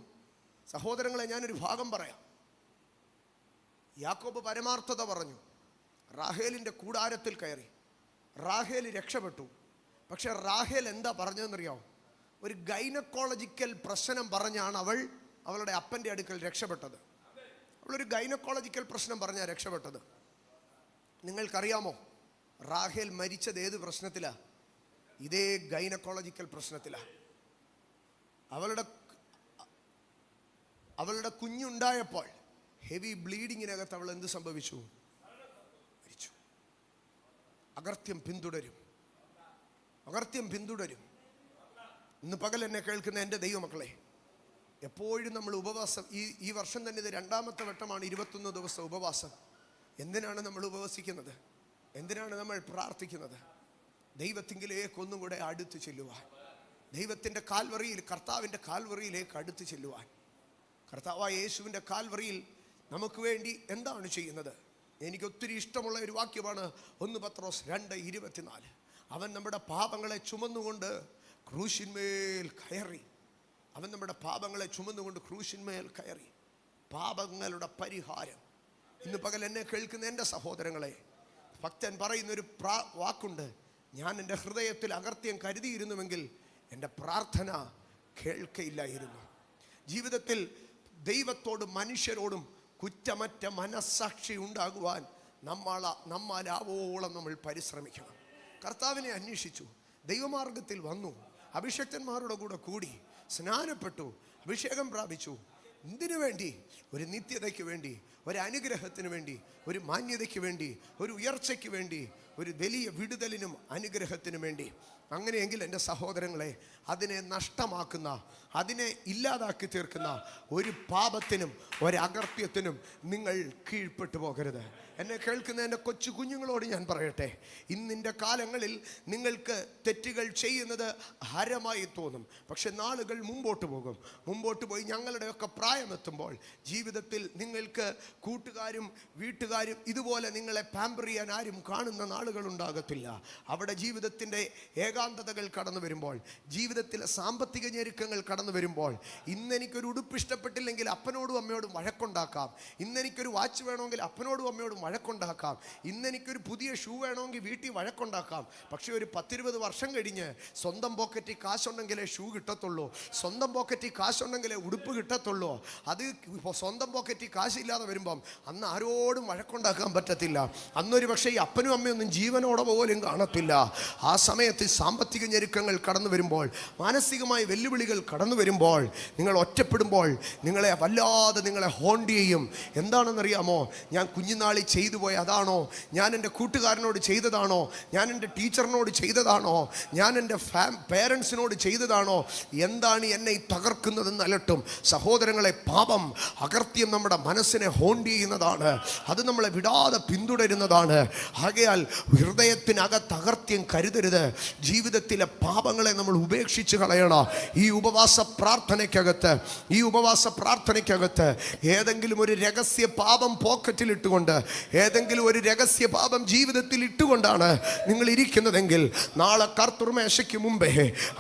സഹോദരങ്ങളെ, ഞാനൊരു ഭാഗം പറയാം. യാക്കോബ് പരമാർത്ഥത പറഞ്ഞു. റാഹേലിൻ്റെ കൂടാരത്തിൽ കയറി. റാഹേൽ രക്ഷപ്പെട്ടു. പക്ഷെ റാഹേൽ എന്താ പറഞ്ഞതെന്നറിയാമോ? ഒരു ഗൈനക്കോളജിക്കൽ പ്രശ്നം പറഞ്ഞാണ് അവളുടെ അപ്പൻ്റെ അടുക്കൽ രക്ഷപ്പെട്ടത്. അവളൊരു ഗൈനക്കോളജിക്കൽ പ്രശ്നം പറഞ്ഞാണ് രക്ഷപ്പെട്ടത്. നിങ്ങൾക്കറിയാമോ റാഹേൽ മരിച്ചത് ഏത് പ്രശ്നത്തിലാണ്? ഇതേ ഗൈനക്കോളജിക്കൽ പ്രശ്നത്തിലാണ്. അവളുടെ കുഞ്ഞുണ്ടായപ്പോൾ ഹെവി ബ്ലീഡിങ്ങിനകത്ത് അവൾ എന്ത് സംഭവിച്ചു? മരിച്ചു. അകൃത്യം പിന്തുടരും. ഇന്ന് പകൽ എന്നെ കേൾക്കുന്ന എൻ്റെ ദൈവമക്കളെ, എപ്പോഴും നമ്മൾ ഉപവാസം, ഈ വർഷം തന്നെ ഇത് 2ാമത്തെ വട്ടമാണ് 21 ദിവസം ഉപവാസം. എന്തിനാണ് നമ്മൾ ഉപവസിക്കുന്നത്? എന്തിനാണ് നമ്മൾ പ്രാർത്ഥിക്കുന്നത്? ദൈവത്തിങ്കിലേക്ക് ഒന്നും കൂടെ അടുത്ത് ചെല്ലുവാൻ, ദൈവത്തിൻ്റെ കാൽവറിയിൽ, കർത്താവിൻ്റെ കാൽവറിയിലേക്ക് അടുത്ത് ചെല്ലുവാൻ. കർത്താവായ യേശുവിൻ്റെ കാൽവറിയിൽ നമുക്ക് വേണ്ടി എന്താണ് ചെയ്യുന്നത്? എനിക്ക് ഒത്തിരി ഇഷ്ടമുള്ള ഒരു വാക്യമാണ് 1 പത്രോസ് 2:24. അവൻ നമ്മുടെ പാപങ്ങളെ ചുമന്നുകൊണ്ട് ക്രൂശിന്മേൽ കയറി. പാപങ്ങളുടെ പരിഹാരം. ഇന്ന് പകൽ എന്നെ കേൾക്കുന്ന എൻ്റെ സഹോദരങ്ങളെ, ഭക്തൻ പറയുന്നൊരു വാക്കുണ്ട്, ഞാൻ എൻ്റെ ഹൃദയത്തിൽ അകൃത്യം കരുതിയിരുന്നുവെങ്കിൽ എൻ്റെ പ്രാർത്ഥന കേൾക്കയില്ലായിരുന്നു. ജീവിതത്തിൽ ദൈവത്തോടും മനുഷ്യരോടും കുറ്റമറ്റ മനസ്സാക്ഷി ഉണ്ടാകുവാൻ നമ്മളാവോളം നമ്മൾ പരിശ്രമിക്കണം. കർത്താവിനെ അന്വേഷിച്ചു, ദൈവമാർഗത്തിൽ വന്നു, അഭിഷക്തന്മാരുടെ കൂടെ കൂടി, സ്നാനപ്പെട്ടു, അഭിഷേകം പ്രാപിച്ചു. എന്തിനു വേണ്ടി? ഒരു നിത്യതയ്ക്ക് വേണ്ടി, ഒരു അനുഗ്രഹത്തിന് വേണ്ടി, ഒരു മാന്യതയ്ക്ക് വേണ്ടി, ഒരു ഉയർച്ചയ്ക്ക് വേണ്ടി, ഒരു വലിയ വിടുതലിനും അനുഗ്രഹത്തിനും വേണ്ടി. അങ്ങനെയെങ്കിൽ എൻ്റെ സഹോദരങ്ങളെ, അതിനെ നഷ്ടമാക്കുന്ന, അതിനെ ഇല്ലാതാക്കി തീർക്കുന്ന ഒരു പാപത്തിനും ഒരകൃത്യത്തിനും നിങ്ങൾ കീഴ്പ്പെട്ടു പോകരുത്. എന്നെ കേൾക്കുന്ന എൻ്റെ കൊച്ചു കുഞ്ഞുങ്ങളോട് ഞാൻ പറയട്ടെ, ഇന്നിൻ്റെ കാലങ്ങളിൽ നിങ്ങൾക്ക് തെറ്റുകൾ ചെയ്യുന്നത് ഹരമായി തോന്നും. പക്ഷെ നാളുകൾ മുമ്പോട്ട് പോയി ഞങ്ങളുടെയൊക്കെ പ്രായമെത്തുമ്പോൾ ജീവിതത്തിൽ നിങ്ങൾക്ക് കൂട്ടുകാരും വീട്ടുകാരും ഇതുപോലെ നിങ്ങളെ പാമ്പർ ചെയ്യാൻ ആരും കാണുന്ന നാൾ നാളുകൾ ഉണ്ടാകത്തില്ല. അവിടെ ജീവിതത്തിൻ്റെ ഏകാന്തതകൾ കടന്നു വരുമ്പോൾ, ജീവിതത്തിലെ സാമ്പത്തിക ഞെരുക്കങ്ങൾ കടന്നു വരുമ്പോൾ, ഇന്നെനിക്കൊരു ഉടുപ്പ് ഇഷ്ടപ്പെട്ടില്ലെങ്കിൽ അപ്പനോടും അമ്മയോടും വഴക്കുണ്ടാക്കാം. ഇന്നെനിക്കൊരു വാച്ച് വേണമെങ്കിൽ അപ്പനോടും അമ്മയോടും വഴക്കുണ്ടാക്കാം. ഇന്നെനിക്കൊരു പുതിയ ഷൂ വേണമെങ്കിൽ വീട്ടിൽ വഴക്കുണ്ടാക്കാം. പക്ഷേ ഒരു 10-20 വർഷം കഴിഞ്ഞ് സ്വന്തം പോക്കറ്റിൽ കാശുണ്ടെങ്കിലേ ഷൂ കിട്ടത്തുള്ളൂ, സ്വന്തം പോക്കറ്റിൽ കാശുണ്ടെങ്കിലേ ഉടുപ്പ് കിട്ടത്തുള്ളൂ. അത് സ്വന്തം പോക്കറ്റിൽ കാശില്ലാതെ വരുമ്പം അന്ന് ആരോടും വഴക്കുണ്ടാക്കാൻ പറ്റത്തില്ല. അന്നൊരു പക്ഷേ ഈ അപ്പനും അമ്മയൊന്നും ജീവനോടെ പോലും കാണത്തില്ല. ആ സമയത്ത് സാമ്പത്തിക ഞെരുക്കങ്ങൾ കടന്നു വരുമ്പോൾ, മാനസികമായ വെല്ലുവിളികൾ കടന്നു വരുമ്പോൾ, നിങ്ങൾ ഒറ്റപ്പെടുമ്പോൾ നിങ്ങളെ വല്ലാതെ നിങ്ങളെ ഹോണ്ട് ചെയ്യും. എന്താണെന്നറിയാമോ? ഞാൻ കുഞ്ഞുനാളിൽ ചെയ്തു പോയ അതാണോ? ഞാൻ എൻ്റെ കൂട്ടുകാരനോട് ചെയ്തതാണോ? ഞാൻ എൻ്റെ ടീച്ചറിനോട് ചെയ്തതാണോ? ഞാൻ എൻ്റെ പേരൻസിനോട് ചെയ്തതാണോ? എന്താണ് എന്നെ തകർക്കുന്നതെന്ന് അലട്ടും. സഹോദരങ്ങളെ, പാപം, അകൃത്യം നമ്മുടെ മനസ്സിനെ ഹോണ്ട് ചെയ്യുന്നതാണ്. അത് നമ്മളെ വിടാതെ പിന്തുടരുന്നതാണ്. ആകയാൽ ഹൃദയത്തിനകത്ത് അകൃത്യം കരുതരുത്. ജീവിതത്തിലെ പാപങ്ങളെ നമ്മൾ ഉപേക്ഷിച്ച് കളയണം. ഈ ഉപവാസ പ്രാർത്ഥനയ്ക്കകത്ത് ഏതെങ്കിലും ഒരു രഹസ്യ പാപം പോക്കറ്റിൽ ഇട്ടുകൊണ്ട്, ഏതെങ്കിലും ഒരു രഹസ്യ പാപം ജീവിതത്തിൽ ഇട്ടുകൊണ്ടാണ് നിങ്ങൾ ഇരിക്കുന്നതെങ്കിൽ, നാളെ കർത്തൃമേശയ്ക്ക് മുമ്പേ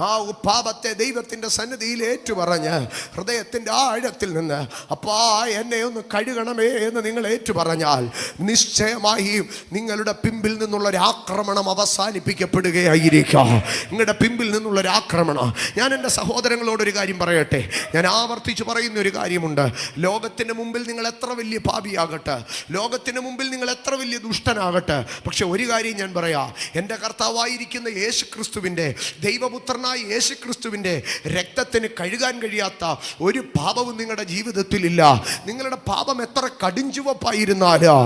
ആ പാപത്തെ ദൈവത്തിൻ്റെ സന്നിധിയിൽ ഏറ്റുപറഞ്ഞ് ഹൃദയത്തിൻ്റെ ആഴത്തിൽ നിന്ന് അപ്പാ എന്നെ ഒന്ന് കഴുകണമേ എന്ന് നിങ്ങൾ ഏറ്റുപറഞ്ഞാൽ നിശ്ചയമായും നിങ്ങളുടെ പിമ്പിൽ നിന്നുള്ളൊരു ആക്രമണം അവസാനിപ്പിക്കപ്പെടുകയായിരിക്കാം. നിങ്ങളുടെ പിമ്പിൽ നിന്നുള്ളൊരു ആക്രമണം. ഞാൻ എൻ്റെ സഹോദരങ്ങളോടൊരു കാര്യം പറയട്ടെ. ഞാൻ ആവർത്തിച്ച് പറയുന്ന ഒരു കാര്യമുണ്ട്. ലോകത്തിൻ്റെ മുമ്പിൽ നിങ്ങൾ എത്ര വലിയ പാപിയാകട്ടെ, ലോകത്തിൻ്റെ മുമ്പിൽ നിങ്ങൾ എത്ര വലിയ ദുഷ്ടനാകട്ടെ, പക്ഷെ ഒരു കാര്യം ഞാൻ പറയാം. എൻ്റെ കർത്താവായിരിക്കുന്ന യേശുക്രിസ്തുവിൻ്റെ, ദൈവപുത്രനായ യേശുക്രിസ്തുവിൻ്റെ രക്തത്തിന് കഴുകാൻ കഴിയാത്ത ഒരു പാപവും നിങ്ങളുടെ ജീവിതത്തിലില്ല. നിങ്ങളുടെ പാപം എത്ര കടുഞ്ചുവപ്പായിരുന്നാലോ,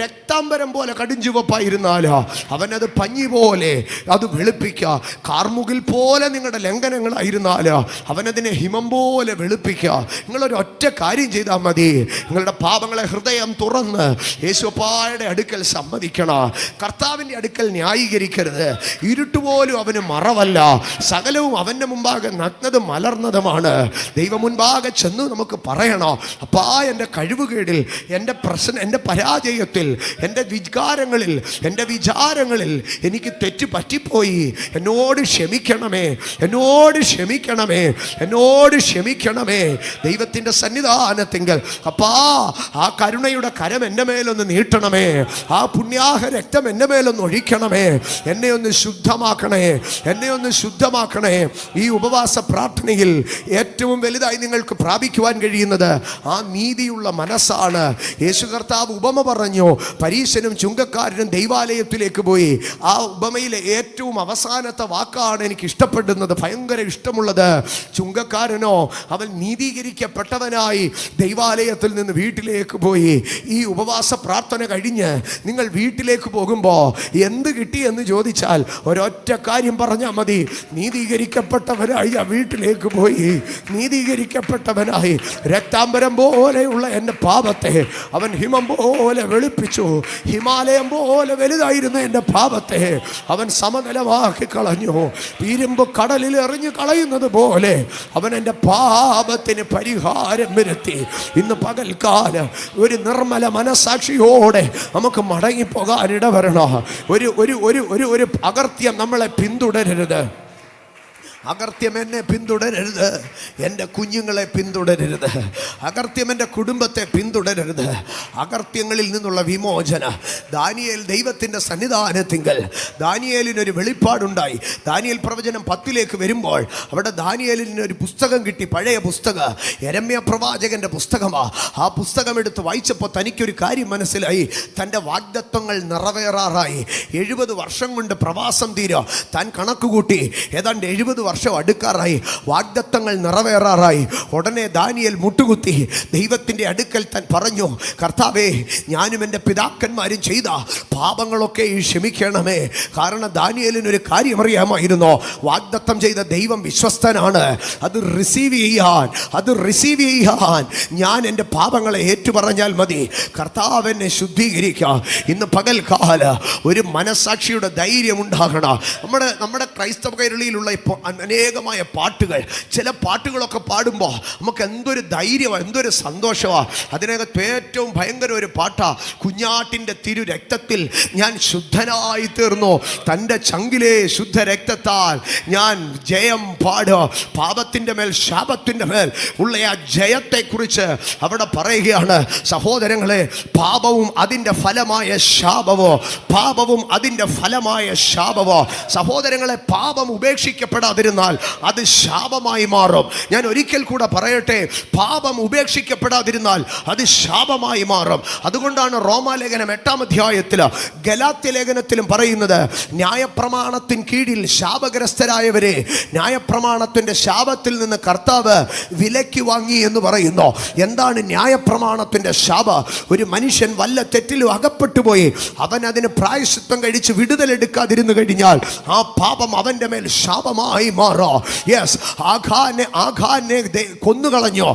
രക്താംബരം പോലെ കടുഞ്ചുവപ്പായിരുന്നാലോ, അവനത് പഞ്ഞി പോലെ അത് വെളുപ്പിക്കുക. കാർമുകിൽ പോലെ നിങ്ങളുടെ ലംഘനങ്ങളായിരുന്നാലോ അവനതിനെ ഹിമം പോലെ വെളുപ്പിക്കുക. നിങ്ങളൊരു ഒറ്റ കാര്യം ചെയ്താൽ മതി. നിങ്ങളുടെ പാപങ്ങളെ ഹൃദയം തുറന്ന് യേശുപ്പായുടെ അടുക്കൽ സമ്മതിക്കണം. കർത്താവിൻ്റെ അടുക്കൽ ന്യായീകരിക്കരുത്. ഇരുട്ടുപോലും അവന് മറവല്ല. സകലവും അവൻ്റെ മുമ്പാകെ നഗ്നതും മലർന്നതുമാണ്. ദൈവം മുൻപാകെ ചെന്ന് നമുക്ക് പറയണം, അപ്പാ എൻ്റെ കഴിവുകേടിൽ, എൻ്റെ എൻ്റെ പരാജയത്തിൽ, എൻ്റെ വികാരങ്ങളിൽ, എൻ്റെ വിചാരങ്ങളിൽ എനിക്ക് തെറ്റ് പറ്റിപ്പോയി. എന്നോട് ക്ഷമിക്കണമേ, എന്നോട് ക്ഷമിക്കണമേ, എന്നോട് ക്ഷമിക്കണമേ. ദൈവത്തിൻ്റെ സന്നിധാനത്തെങ്കിൽ അപ്പാ ആ കരുണയുടെ കരം എൻ്റെ മേലൊന്ന് നീട്ടണമേ. ആ പുണ്യാഹ രക്തം എൻ്റെ മേലൊന്ന് ഒഴിക്കണമേ. എന്നെ ഒന്ന് ശുദ്ധമാക്കണേ, എന്നെ ഒന്ന് ശുദ്ധമാക്കണേ. ഈ ഉപവാസ പ്രാർത്ഥനയിൽ ഏറ്റവും വലുതായി നിങ്ങൾക്ക് പ്രാപിക്കുവാൻ കഴിയുന്നത് ആ നീതിയുള്ള മനസ്സാണ്. യേശു കർത്താവ് ഉപമ പറഞ്ഞു. പരീശനും ചുങ്കക്കാരനും ദൈവാലയത്തിലേക്ക് പോയി. ആ ഉപമയിലെ ഏറ്റവും അവസാനത്തെ വാക്കാണ് എനിക്ക് ഇഷ്ടപ്പെടുന്നത്, ഭയങ്കര ഇഷ്ടമുള്ളത്. ചുങ്കക്കാരനോ അവൻ നീതീകരിക്കപ്പെട്ടവനായി ദൈവാലയത്തിൽ നിന്ന് വീട്ടിലേക്ക് പോയി. ഈ ഉപവാസ പ്രാർത്ഥന കഴിഞ്ഞ് നിങ്ങൾ വീട്ടിലേക്ക് പോകുമ്പോൾ എന്ത് കിട്ടിയെന്ന് ചോദിച്ചാൽ ഒരൊറ്റ കാര്യം പറഞ്ഞാൽ മതി. നീതീകരിക്കപ്പെട്ടവനായി ആ വീട്ടിലേക്ക് പോയി. നീതീകരിക്കപ്പെട്ടവനായി രക്താംബരം പോലെയുള്ള എൻ്റെ പാപത്തെ അവൻ ഹിമം പോലെ വെളുപ്പിച്ചു. ഹിമാലയം പോലെ വലുതായിരുന്ന എൻ്റെ പാപത്തെ അവൻ സമതലമാക്കി കളഞ്ഞു. ഇരുമ്പ് കടലിൽ എറിഞ്ഞു കളയുന്നത് പോലെ അവൻ എൻ്റെ പാപത്തിന് പരിഹാരം വരുത്തി. ഇന്ന് പകൽക്കാലം ഒരു നിർമ്മല മനസാക്ഷിയോടെ നമുക്ക് മടങ്ങിപ്പോകാൻ ഇടവരണം. ഒരു അകൃത്യം നമ്മളെ പിന്തുടരരുത്. അകൃത്യം എന്നെ പിന്തുടരരുത്, എൻ്റെ കുഞ്ഞുങ്ങളെ പിന്തുടരരുത്. അകൃത്യം എൻ്റെ കുടുംബത്തെ പിന്തുടരരുത്. അകൃത്യങ്ങളിൽ നിന്നുള്ള വിമോചന. ദാനിയേൽ ദൈവത്തിൻ്റെ സന്നിധാനത്തിങ്കൽ ദാനിയേലിനൊരു വെളിപ്പാടുണ്ടായി. ദാനിയേൽ പ്രവചനം 10 വരുമ്പോൾ അവിടെ ദാനിയേലിനൊരു പുസ്തകം കിട്ടി. പഴയ പുസ്തകം, യെരമ്യാ പ്രവാചകൻ്റെ പുസ്തകമാണ്. ആ പുസ്തകം എടുത്ത് വായിച്ചപ്പോൾ തനിക്കൊരു കാര്യം മനസ്സിലായി. തൻ്റെ വാഗ്ദത്തങ്ങൾ നിറവേറാറായി. 70 വർഷം കൊണ്ട് പ്രവാസം തീരുക. താൻ കണക്കുകൂട്ടി ഏതാണ്ട് 70 വർഷം അടുക്കാറായി. വാഗ്ദത്തങ്ങൾ നിറവേറാറായി. ഉടനെ ദാനിയേൽ മുട്ടുകുത്തി ദൈവത്തിൻ്റെ അടുക്കൽ താൻ പറഞ്ഞു, കർത്താവേ, ഞാനും എൻ്റെ പിതാക്കന്മാരും ചെയ്ത പാപങ്ങളൊക്കെ ക്ഷമിക്കണമേ. കാരണം ദാനിയേലിനൊരു കാര്യം അറിയാമായിരുന്നു, വാഗ്ദത്തം ചെയ്ത ദൈവം വിശ്വസ്തനാണ്. അത് റിസീവ് ചെയ്യാൻ ഞാൻ എൻ്റെ പാപങ്ങളെ ഏറ്റുപറഞ്ഞാൽ മതി. കർത്താവ് എന്നെ ശുദ്ധീകരിക്കുക. ഇന്ന് പകൽക്കാല ഒരു മനസാക്ഷിയുടെ ധൈര്യം ഉണ്ടാകണം. നമ്മുടെ ക്രൈസ്തവ കൈരളിയിലുള്ള അനേകമായ പാട്ടുകൾ. ചില പാട്ടുകളൊക്കെ പാടുമ്പോൾ നമുക്ക് എന്തൊരു ധൈര്യമാണ്, എന്തൊരു സന്തോഷമാണ്. അതിനകത്ത് ഏറ്റവും ഭയങ്കര ഒരു പാട്ടാ, കുഞ്ഞാട്ടിൻ്റെ തിരു രക്തത്തിൽ ഞാൻ ശുദ്ധനായി തീർന്നു, തൻ്റെ ചങ്കിലെ ശുദ്ധ രക്തത്താൽ ഞാൻ ജയം പാടുക. പാപത്തിൻ്റെ മേൽ ശാപത്തിൻ്റെ മേൽ ഉള്ള ആ ജയത്തെക്കുറിച്ച് അവിടെ പറയുകയാണ്. സഹോദരങ്ങളെ, പാപവും അതിൻ്റെ ഫലമായ ശാപവോ, പാപവും അതിൻ്റെ ഫലമായ ശാപവോ. സഹോദരങ്ങളെ, പാപം ഉപേക്ഷിക്കപ്പെടാതിരുന്നാൽ അത് ശാപമായി മാറും. ഞാൻ ഒരിക്കൽ കൂടെ പറയട്ടെ, പാപം ഉപേക്ഷിക്കപ്പെടാതിരുന്നാൽ അത് ശാപമായി മാറും. അതുകൊണ്ടാണ് റോമാലേഖനം 8-ാം അധ്യായത്തിൽ ഗലാത്യ ലേഖനത്തിലും പറയുന്നത്, ന്യായപ്രമാണത്തിൻ കീഴിൽ ശാപഗ്രസ്തരായവരെ ന്യായപ്രമാണത്തിൻ്റെ ശാപത്തിൽ നിന്ന് കർത്താവ് വിലയ്ക്ക് വാങ്ങി എന്ന് പറയുന്നു. എന്താണ് ന്യായപ്രമാണത്തിൻ്റെ ശാപം? ഒരു മനുഷ്യൻ വല്ല തെറ്റിലും അകപ്പെട്ടു പോയി അവൻ അതിന് പ്രായശ്ചിത്തം കഴിച്ച് വിടുതലെടുക്കാതിരുന്നു കഴിഞ്ഞാൽ ആ പാപം അവൻ്റെ മേൽ ശാപമായി മാറോ. യെസ്, ആഖാനെ കൊന്നുകളഞ്ഞോ.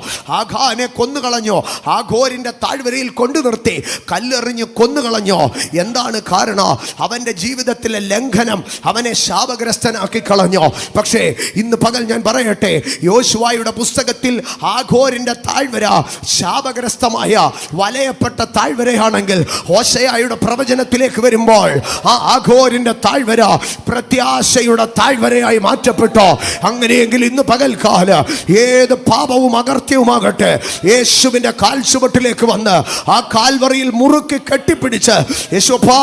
ആഘോരിൻ്റെ താഴ്വരയിൽ കൊണ്ടു നിർത്തി കല്ലെറിഞ്ഞ് കൊന്നുകളഞ്ഞോ. എന്താണ് കാരണം? അവൻ്റെ ജീവിതത്തിലെ ലംഘനം അവനെ ശാപഗ്രസ്തനാക്കി കളഞ്ഞോ. പക്ഷേ ഇന്ന് പകൽ ഞാൻ പറയട്ടെ, യോശുവയുടെ പുസ്തകത്തിൽ ആഘോരിൻ്റെ താഴ്വര ശാപഗ്രസ്തമായ വലയപ്പെട്ട താഴ്വരയാണെങ്കിൽ ഹോശേയയുടെ പ്രവചനത്തിലേക്ക് വരുമ്പോൾ ആ ആഘോരിൻ്റെ താഴ്വര പ്രത്യാശയുടെ താഴ്വരയായി മാറ്റപ്പെട്ടോ. അങ്ങനെയെങ്കിൽ ഇന്ന് പകൽക്കാല ഏത് പാപവും അകർത്യവുമാകട്ടെ, യേശുവിൻ്റെ കാൽച്ചുവട്ടിലേക്ക് വന്ന് ആ കാൽവറിയിൽ മുറുക്കി കെട്ടിപ്പിടിച്ച്, യേശുപ്പാ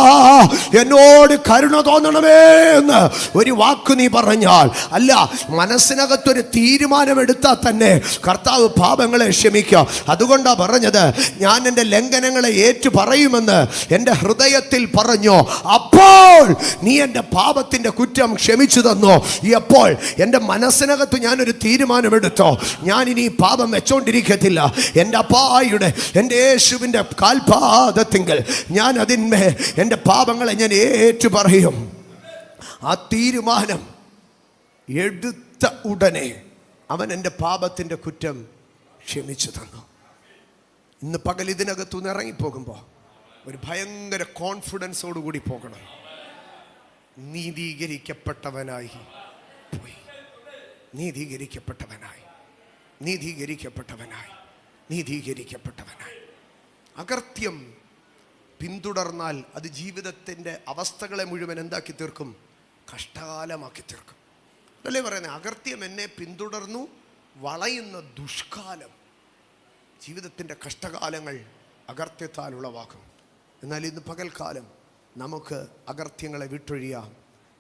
എന്നോട് കരുണ തോന്നണമേ എന്ന് ഒരു വാക്ക് നീ പറഞ്ഞാൽ, അല്ല മനസ്സിനകത്തൊരു തീരുമാനമെടുത്താൽ തന്നെ കർത്താവ് പാപങ്ങളെ ക്ഷമിക്കുക. അതുകൊണ്ടാണ് പറഞ്ഞത്, ഞാൻ എൻ്റെ ലംഘനങ്ങളെ ഏറ്റു പറയുമെന്ന് എൻ്റെ ഹൃദയത്തിൽ പറഞ്ഞു. അപ്പോൾ നീ എൻ്റെ പാപത്തിൻ്റെ കുറ്റം ക്ഷമിച്ചു തന്നു. എപ്പോൾ എൻ്റെ മനസ്സിനകത്ത് ഞാനൊരു തീരുമാനമെടുത്തോ, ഞാൻ ഇനി പാപം വെച്ചോണ്ടിരിക്കത്തില്ല. എൻ്റെ അപ്പായുടെ, എൻ്റെ യേശുവിൻ്റെ കാൽപാദത്തിങ്കൽ ഞാൻ അതിന്മേ എൻ്റെ പാപങ്ങളെ ഞാൻ ഏറ്റു പറയും. ആ തീരുമാനം എടുത്ത ഉടനെ അവൻ എൻ്റെ പാപത്തിൻ്റെ കുറ്റം ക്ഷമിച്ചു തന്നു. ഇന്ന് പകൽ ഇതിനകത്തുനിന്ന് ഇറങ്ങിപ്പോകുമ്പോൾ ഒരു ഭയങ്കര കോൺഫിഡൻസോടുകൂടി പോകണം. നീതീകരിക്കപ്പെട്ടവനായി പോയി, നീതീകരിക്കപ്പെട്ടവനായി. അകർത്യം പിന്തുടർന്നാൽ അത് ജീവിതത്തിൻ്റെ അവസ്ഥകളെ മുഴുവൻ എന്താക്കി തീർക്കും? കഷ്ടകാലമാക്കി തീർക്കും. അതല്ലേ പറയുന്നത്? അകർത്യം എന്നെ പിന്തുടർന്നു വളയുന്ന ദുഷ്കാലം. ജീവിതത്തിൻ്റെ കഷ്ടകാലങ്ങൾ അകർത്യത്താൽ ഉളവാക്കും. എന്നാൽ ഇന്ന് പകൽക്കാലം നമുക്ക് അകർത്യങ്ങളെ വിട്ടൊഴിയാം.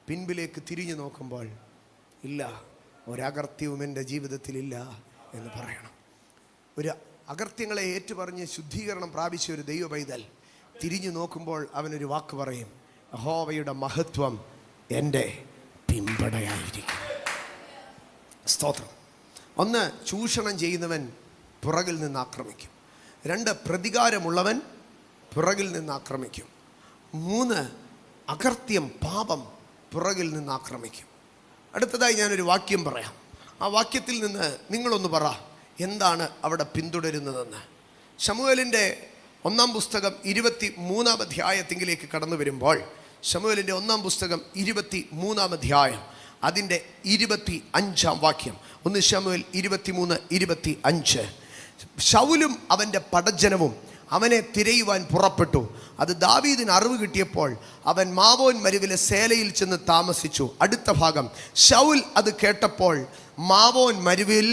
പിൻപിലേക്ക് തിരിഞ്ഞു നോക്കുമ്പോൾ ഇല്ല, ഒരകർത്യവും എൻ്റെ ജീവിതത്തിലില്ല എന്ന് പറയണം. ഒരു അകർത്യങ്ങളെ ഏറ്റുപറഞ്ഞ് ശുദ്ധീകരണം പ്രാപിച്ച ഒരു ദൈവ പൈതൽ തിരിഞ്ഞു നോക്കുമ്പോൾ അവനൊരു വാക്ക് പറയും, യഹോവയുടെ മഹത്വം എൻ്റെ പിമ്പടയായിരിക്കും. സ്തോത്രം. 1, ചൂഷണം ചെയ്യുന്നവൻ പുറകിൽ നിന്ന് ആക്രമിക്കും. 2, പ്രതികാരമുള്ളവൻ പുറകിൽ നിന്ന് ആക്രമിക്കും. 3, അകർത്യം, പാപം പുറകിൽ നിന്ന് ആക്രമിക്കും. അടുത്തതായി ഞാനൊരു വാക്യം പറയാം. ആ വാക്യത്തിൽ നിന്ന് നിങ്ങളൊന്ന് പറ, എന്താണ് അവിടെ പിന്തുടരുന്നതെന്ന്. ശമൂവേലിൻ്റെ 1-ാം പുസ്തകം 23-ാം അധ്യായത്തിലേക്ക് കടന്നു വരുമ്പോൾ, ശമൂവേലിൻ്റെ 1-ാം പുസ്തകം 23-ാം അധ്യായം അതിൻ്റെ 25-ാം വാക്യം. 1 ശമൂവേൽ 23:25. ശൗലും അവൻ്റെ പടജ്ജനവും അവനെ തിരയുവാൻ പുറപ്പെട്ടു. അത് ദാവീദിന് അറിവ് കിട്ടിയപ്പോൾ അവൻ മാവോൻ മരുവിലെ സേലയിൽ ചെന്ന് താമസിച്ചു. അടുത്ത ഭാഗം, ശൗൽ അത് കേട്ടപ്പോൾ മാവോൻ മരുവിൽ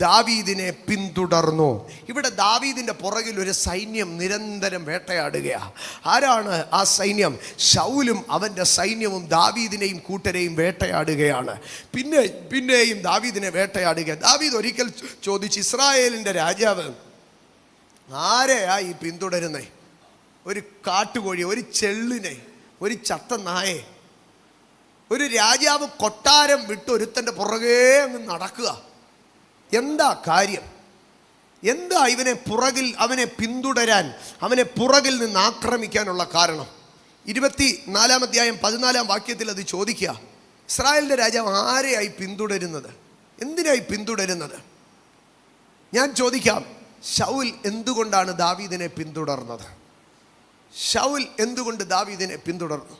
ദാവീദിനെ പിന്തുടർന്നു. ഇവിടെ ദാവീദിൻ്റെ പുറകിൽ ഒരു സൈന്യം നിരന്തരം വേട്ടയാടുകയാണ്. ആരാണ് ആ സൈന്യം? ശൗലും അവൻ്റെ സൈന്യവും ദാവീദിനെയും കൂട്ടരെയും വേട്ടയാടുകയാണ്. പിന്നെയും ദാവീദിനെ വേട്ടയാടുക. ദാവീദ് ഒരിക്കൽ ചോദിച്ചു, ഇസ്രായേലിൻ്റെ രാജാവ് ആരെയാ ഈ പിന്തുടരുന്നേ? ഒരു കാട്ടുകോഴിയെ, ഒരു ചെള്ളിനെ, ഒരു ചത്ത നായെ? ഒരു രാജാവ് കൊട്ടാരം വിട്ട് ഒരുത്തൻ്റെ പുറകെ അങ്ങ് നടക്കുക. എന്താ കാര്യം? എന്താ അവനെ പിന്തുടരാൻ, അവനെ പുറകിൽ നിന്ന് ആക്രമിക്കാനുള്ള കാരണം? 24-ാം അധ്യായം 14-ാം വാക്യത്തിൽ അത് ചോദിക്കുക. ഇസ്രായേലിൻ്റെ രാജാവ് ആരെയായി പിന്തുടരുന്നത്? എന്തിനായി പിന്തുടരുന്നത്? ഞാൻ ചോദിക്കാം, ശൗൽ എന്തുകൊണ്ടാണ് ദാവീദിനെ പിന്തുടർന്നത്? ശൗൽ എന്തുകൊണ്ട് ദാവീദിനെ പിന്തുടർന്നു?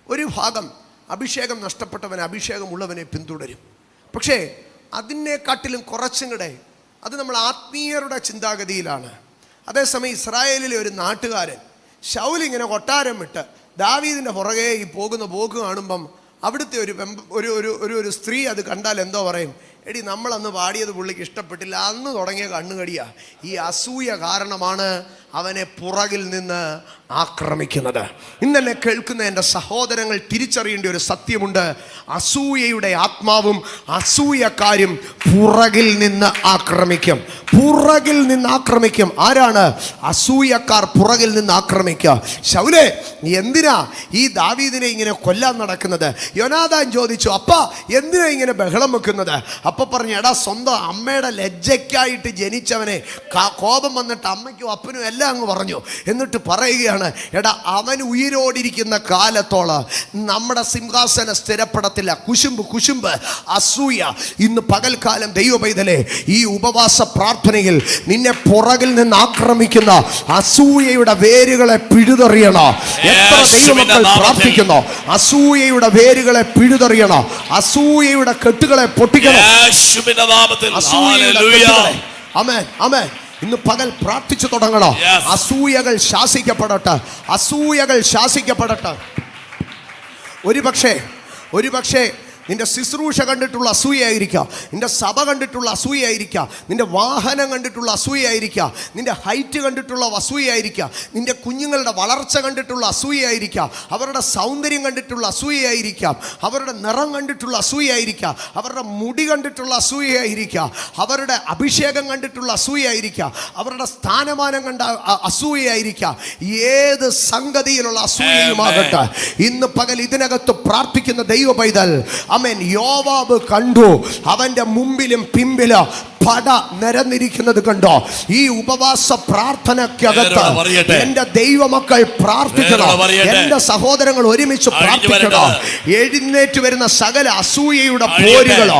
ഒരു ഭാഗം, അഭിഷേകം നഷ്ടപ്പെട്ടവൻ അഭിഷേകമുള്ളവനെ പിന്തുടരും. പക്ഷേ അതിനെക്കാട്ടിലും കുറച്ചും കൂടെ അത് നമ്മൾ ആത്മീയരുടെ ചിന്താഗതിയിലാണ്. അതേസമയം ഇസ്രായേലിലെ ഒരു നാട്ടുകാരൻ ശൗൽ ഇങ്ങനെ കൊട്ടാരം വിട്ട് ദാവീദിൻ്റെ പുറകെ ഈ പോകുന്ന പോക്ക് കാണുമ്പം അവിടുത്തെ ഒരു സ്ത്രീ അത് കണ്ടാൽ എന്തോ പറയും, എടി നമ്മളന്ന് പാടിയത് പുള്ളിക്ക് ഇഷ്ടപ്പെട്ടില്ല, അന്ന് തുടങ്ങിയ കണ്ണുകടിയാ. ഈ അസൂയ കാരണമാണ് അവനെ പുറകിൽ നിന്ന് ആക്രമിക്കുന്നത്. ഇന്നെന്നെ കേൾക്കുന്ന എൻ്റെ സഹോദരങ്ങൾ തിരിച്ചറിയേണ്ട ഒരു സത്യമുണ്ട്. അസൂയയുടെ ആത്മാവും അസൂയക്കാരും പുറകിൽ നിന്ന് ആക്രമിക്കും. പുറകിൽ നിന്ന് ആക്രമിക്കും. ആരാണ് അസൂയക്കാർ? പുറകിൽ നിന്ന് ആക്രമിക്കുക. ശൗലേ, എന്തിനാ ഈ ദാവീദിനെ ഇങ്ങനെ കൊല്ലാൻ നടക്കുന്നത്? യോനാഥാൻ ചോദിച്ചു, അപ്പ എന്തിനാ ഇങ്ങനെ ബഹളം വെക്കുന്നത്? അപ്പ പറഞ്ഞു, എടാ സ്വന്തം അമ്മയുടെ ലജ്ജയ്ക്കായിട്ട് ജനിച്ചവനെ കോപം വന്നിട്ട് അമ്മയ്ക്കും അപ്പനും എല്ലാം അങ്ങ് പറഞ്ഞു. എന്നിട്ട് പറയുകയാണ്, എടാ അവൻ ഉയിരോടിരിക്കുന്ന കാലത്തോളം നമ്മുടെ സിംഹാസനം സ്ഥിരപ്പെടത്തില്ല. കുശുമ്പ് അസൂയ. ഇന്ന് പകൽക്കാലം ദൈവ പൈതലേ, ഈ ഉപവാസ പ്രാർത്ഥനയിൽ നിന്നെ പുറകിൽ നിന്ന് ആക്രമിക്കുന്ന അസൂയയുടെ വേരുകളെ പിഴുതെറിയണോ? എത്ര ദൈവമക്കൾ പ്രാർത്ഥിക്കുന്നു? അസൂയയുടെ വേരുകളെ പിഴുതെറിയണോ? അസൂയയുടെ കെട്ടുകളെ പൊട്ടിക്കണം. ആമേൻ, ആമേൻ. ഇന്ന് പകൽ പ്രാർത്ഥിച്ചു തുടങ്ങണം. അസൂയകൾ ശാസിക്കപ്പെടട്ടെ. അസൂയകൾ ശാസിക്കപ്പെടട്ടെ. ഒരുപക്ഷേ നിന്റെ ശുശ്രൂഷ കണ്ടിട്ടുള്ള അസൂയായിരിക്കാം, നിന്റെ സഭ കണ്ടിട്ടുള്ള അസൂയായിരിക്കാം, നിന്റെ വാഹനം കണ്ടിട്ടുള്ള അസൂയായിരിക്കാം, നിന്റെ ഹൈറ്റ് കണ്ടിട്ടുള്ള അസൂയായിരിക്കാം, നിന്റെ കുഞ്ഞുങ്ങളുടെ വളർച്ച കണ്ടിട്ടുള്ള അസൂയായിരിക്കാം, അവരുടെ സൗന്ദര്യം കണ്ടിട്ടുള്ള അസൂയായിരിക്കാം, അവരുടെ നിറം കണ്ടിട്ടുള്ള അസൂയായിരിക്കാം, അവരുടെ മുടി കണ്ടിട്ടുള്ള അസൂയായിരിക്കാം, അവരുടെ അഭിഷേകം കണ്ടിട്ടുള്ള അസൂയായിരിക്കാം, അവരുടെ സ്ഥാനമാനം കണ്ട അസൂയായിരിക്കാം. ഏത് സംഗതിയിലുള്ള അസൂയയുമാകട്ടെ, ഇന്ന് പകൽ ഇതിനകത്ത് പ്രാർത്ഥിക്കുന്ന ദൈവ പൈതൽ, ആമേൻ, യോവാബ് കണ്ടു അവന്റെ മുമ്പിലും പിമ്പിലും പട നിരന്നിരിക്കുന്നത് കണ്ടോ? ഈ ഉപവാസ പ്രാർത്ഥനയ്ക്കകത്ത് എന്റെ ദൈവമക്കൾ പ്രാർത്ഥിക്കണം. എന്റെ സഹോദരങ്ങൾ ഒരുമിച്ച് പ്രാർത്ഥിക്കണം. എഴുന്നേറ്റ് വരുന്ന സകല അസൂയയുടെ പോരുകളോ,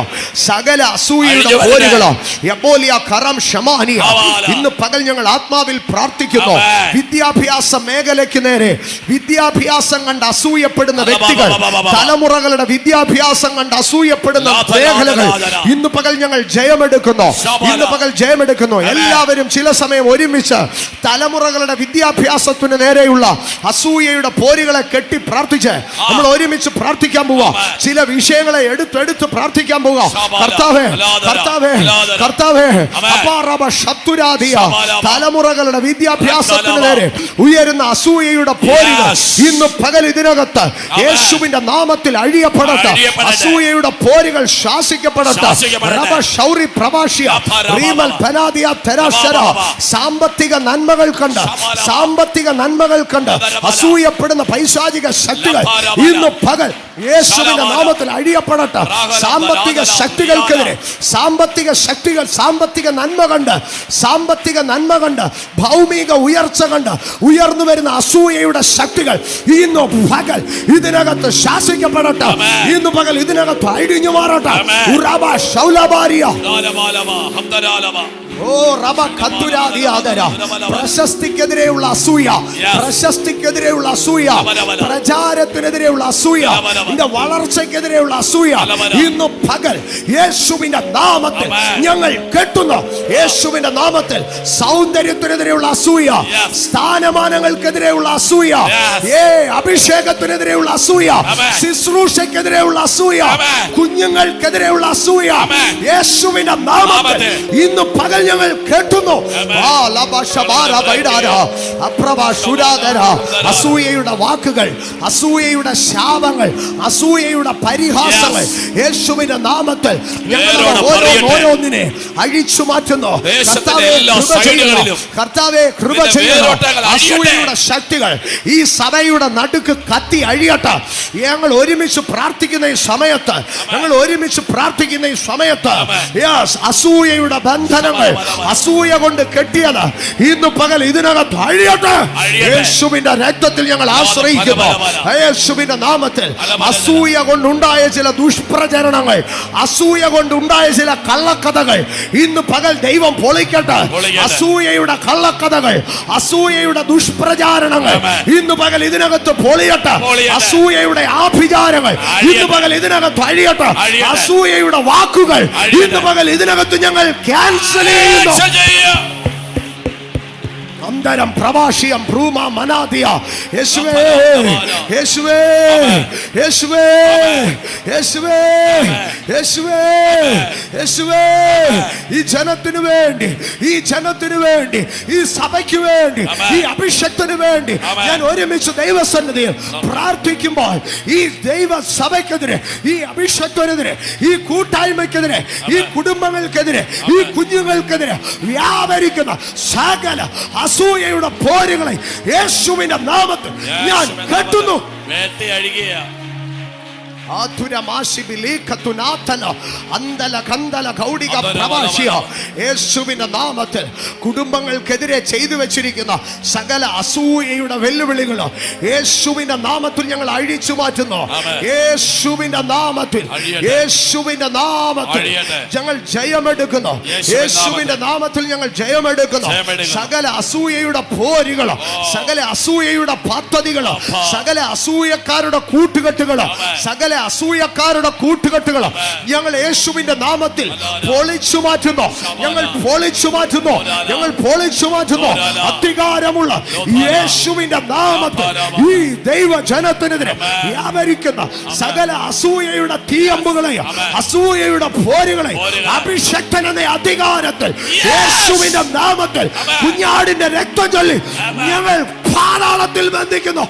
ഇന്ന് പകൽ ഞങ്ങൾ ആത്മാവിൽ പ്രാർത്ഥിക്കുന്നു. വിദ്യാഭ്യാസ മേഖലയ്ക്ക് നേരെ വിദ്യാഭ്യാസം കണ്ട് അസൂയപ്പെടുന്ന വ്യക്തികൾ, തലമുറകളുടെ വിദ്യാഭ്യാസം കണ്ട് അസൂയപ്പെടുന്ന മേഖലകൾ, ഇന്ന് പകൽ ഞങ്ങൾ ജയമെടുക്കുന്നു. എല്ലാവരും ചില സമയം ഒരുമിച്ച് തലമുറകളുടെ വിദ്യാഭ്യാസത്തിന് നേരെയുള്ള അസൂയയുടെ പോരുകളെ കെട്ടി പ്രാർത്ഥിച്ച് നമ്മൾ ഒരുമിച്ച് പ്രാർത്ഥിക്കാൻ പോവാം. ചില വിഷയങ്ങളെ എടുത്തെടുത്ത് പ്രാർത്ഥിക്കാൻ പോവാം. കർത്താവേ, തലമുറകളുടെ വിദ്യാഭ്യാസത്തിന് നേരെ ഉയരുന്ന അസൂയയുടെ പോരുകൾ ഇന്ന് പകൽ ഇതിനകത്ത് യേശുവിന്റെ നാമത്തിൽ അഴിയപ്പെടട്ടെ. അസൂയയുടെ പോരുകൾ ശാസിക്കപ്പെടട്ടെ. സാമ്പത്തിക നന്മകൾ കണ്ട് അസൂയപ്പെടുന്ന പൈശാചിക ശക്തികൾ ഇന്ന് പകൽ യേശുവിന്റെ നാമത്തിൽ അഴിയപ്പെടട്ടെ. സാമ്പത്തിക ശക്തികൾക്കെതിരെ സാമ്പത്തിക നന്മ കണ്ട് ഭൗമിക ഉയർച്ച കണ്ട് ഉയർന്നു വരുന്ന അസൂയയുടെ ശക്തികൾ ഇന്ന് പകൽ ഇതിനകത്ത് ശാസിക്കപ്പെടട്ടെ. ഇന്ന് പകൽ ഇതിനകത്ത് അഴിഞ്ഞു മാറട്ടെ. പ്രശസ്തിക്കെതിരെയുള്ള അസൂയ, പ്രചാരത്തിനെതിരെയുള്ള അസൂയ, വളർച്ചയ്ക്കെതിരെയുള്ള അസൂയ ഇന്ന് പകൽ യേശുവിന്റെ നാമത്തിൽ ഞങ്ങൾ കെട്ടുന്നു. യേശുവിന്റെ നാമത്തിൽ സൗന്ദര്യത്തിനെതിരെയുള്ള അസൂയ, സ്ഥാനമാനങ്ങൾക്കെതിരെയുള്ള അസൂയ, അഭിഷേകത്തിനെതിരെയുള്ള അസൂയ, ശുശ്രൂഷയ്ക്കെതിരെയുള്ള അസൂയ, കുഞ്ഞുങ്ങൾക്കെതിരെയുള്ള അസൂയ യേശുവിന്റെ നാമത്തിൽ ഇന്ന് പകൽ ഞങ്ങൾ കേട്ടുന്നു. അസൂയയുടെ വാക്കുകൾ, അസൂയയുടെ ശാപങ്ങൾ, അസൂയയുടെ പരിഹാസങ്ങൾ യേശുവിന്റെ നാമത്തിൽ ഞങ്ങൾ ഓരോന്നിനെ അഴിച്ചു മാറ്റുന്നു. കർത്താവേ കൃപ ചെയ്യുന്നു. അസൂയയുടെ ശക്തികൾ ഈ സഭയുടെ നടുക്ക് കത്തി അഴിയട്ടെ. ഞങ്ങൾ ഒരുമിച്ച് പ്രാർത്ഥിക്കുന്ന ഈ സമയത്ത് അസൂയയുടെ ബന്ധനങ്ങൾ അസൂയ കൊണ്ട് കെട്ടിയത് ഇന്ന് പകൽ ഇതിനകത്ത് അഴിയട്ടെ. യേശുവിന്റെ രക്തത്തിൽ ഞങ്ങൾ ആശ്രയിക്കുന്നു. യേശുവിന്റെ നാമത്തിൽ അസൂയ കൊണ്ടുണ്ടായ ചില ദുഷ്പ്രചരണങ്ങൾ, അസൂയ കൊണ്ടുണ്ടായ ചില കള്ളക്കഥകൾ ഇന്ന് പകൽ ദൈവം പൊളിക്കട്ടെ. അസൂയയുടെ കള്ളക്കഥകൾ, അസൂയയുടെ ദുഷ്പ്രചാരണങ്ങൾ ഇന്ന് പകൽ ഇതിനകത്ത് പൊളിയട്ടെ. അസൂയയുടെ ആഭിചാരങ്ങൾ ഇന്ന് പകൽ ഇതിനകത്ത് അഴിയട്ടെ. അസൂയയുടെ വാക്കുകൾ ഇന്ന് പകൽ ഇതിനകത്ത് ഞങ്ങൾ ക്യാൻസൽ ചെയ്യുന്നു. അന്തരം പ്രവാസിയം ഭ്രൂമ മനാദിയ. യേശുവേ, യേശുവേ, യേശുവേ, യേശുവേ, യേശുവേ, യേശുവേ, ഈ ജനത്തിനു വേണ്ടി, ഈ ജനത്തിനു വേണ്ടി, ഈ സഭയ്ക്ക് വേണ്ടി, ഈ അഭിഷേകത്തിന് വേണ്ടി ഞാൻ ഒരുമിച്ച് ദൈവസന്നിധിയിൽ പ്രാർത്ഥിക്കുമ്പോൾ ഈ ദൈവ സഭയ്ക്കെതിരെ, ഈ അഭിഷേകത്തിനെതിരെ, ഈ കൂട്ടായ്മയ്ക്കെതിരെ, ഈ കുടുംബങ്ങൾക്കെതിരെ, ഈ കുഞ്ഞുങ്ങൾക്കെതിരെ വ്യാപരിക്കുന്ന സകല അസൂയയുടെ പോരുകളെ യേശുവിന്റെ നാമത്തിൽ ഞാൻ കെട്ടുന്നു. യേശുവിന്റെ നാമത്തിൽ കുടുംബങ്ങൾക്കെതിരെ ചെയ്തു വെച്ചിരിക്കുന്ന സകല അസൂയയുടെ വെല്ലുവിളികൾ യേശുവിന്റെ നാമത്തിൽ ഞങ്ങൾ അഴിച്ചു മാറ്റുന്നു. യേശുവിന്റെ നാമത്തിൽ, യേശുവിന്റെ നാമത്തിൽ ഞങ്ങൾ ജയമെടുക്കുന്നു. യേശുവിന്റെ നാമത്തിൽ ഞങ്ങൾ ജയമെടുക്കുന്നു. സകല അസൂയയുടെ പോരുകൾ, സകല അസൂയയുടെ പദ്ധതികൾ, സകല അസൂയക്കാരുടെ കൂട്ടുകെട്ടുകൾ, സകല അസൂയക്കാരുടെ കൂട്ടുകെട്ടുകൾ ഞങ്ങൾ യേശുവിന്റെ നാമത്തിൽ പൊളിച്ചു മാറ്റുന്നു. ഞങ്ങൾ പൊളിച്ചു മാറ്റുന്നു. ഞങ്ങൾ പൊളിച്ചു മാറ്റുന്നു. അധികാരമുള്ള യേശുവിന്റെ നാമത്തിൽ ഈ ദൈവജനത്തിനെതിരെ വ്യാപരിക്കുന്ന സകല അസൂയയുടെ തീയമ്പുകളെയും അസൂയയുടെ പോരുകളെയും അഭിഷക്തനെന്ന അധികാരത്തിൽ യേശുവിന്റെ നാമത്തിൽ കുഞ്ഞാടിന്റെ രക്തം ചൊല്ലി ഞങ്ങൾ പാതാളത്തിൽ ബന്ധിക്കുന്നു.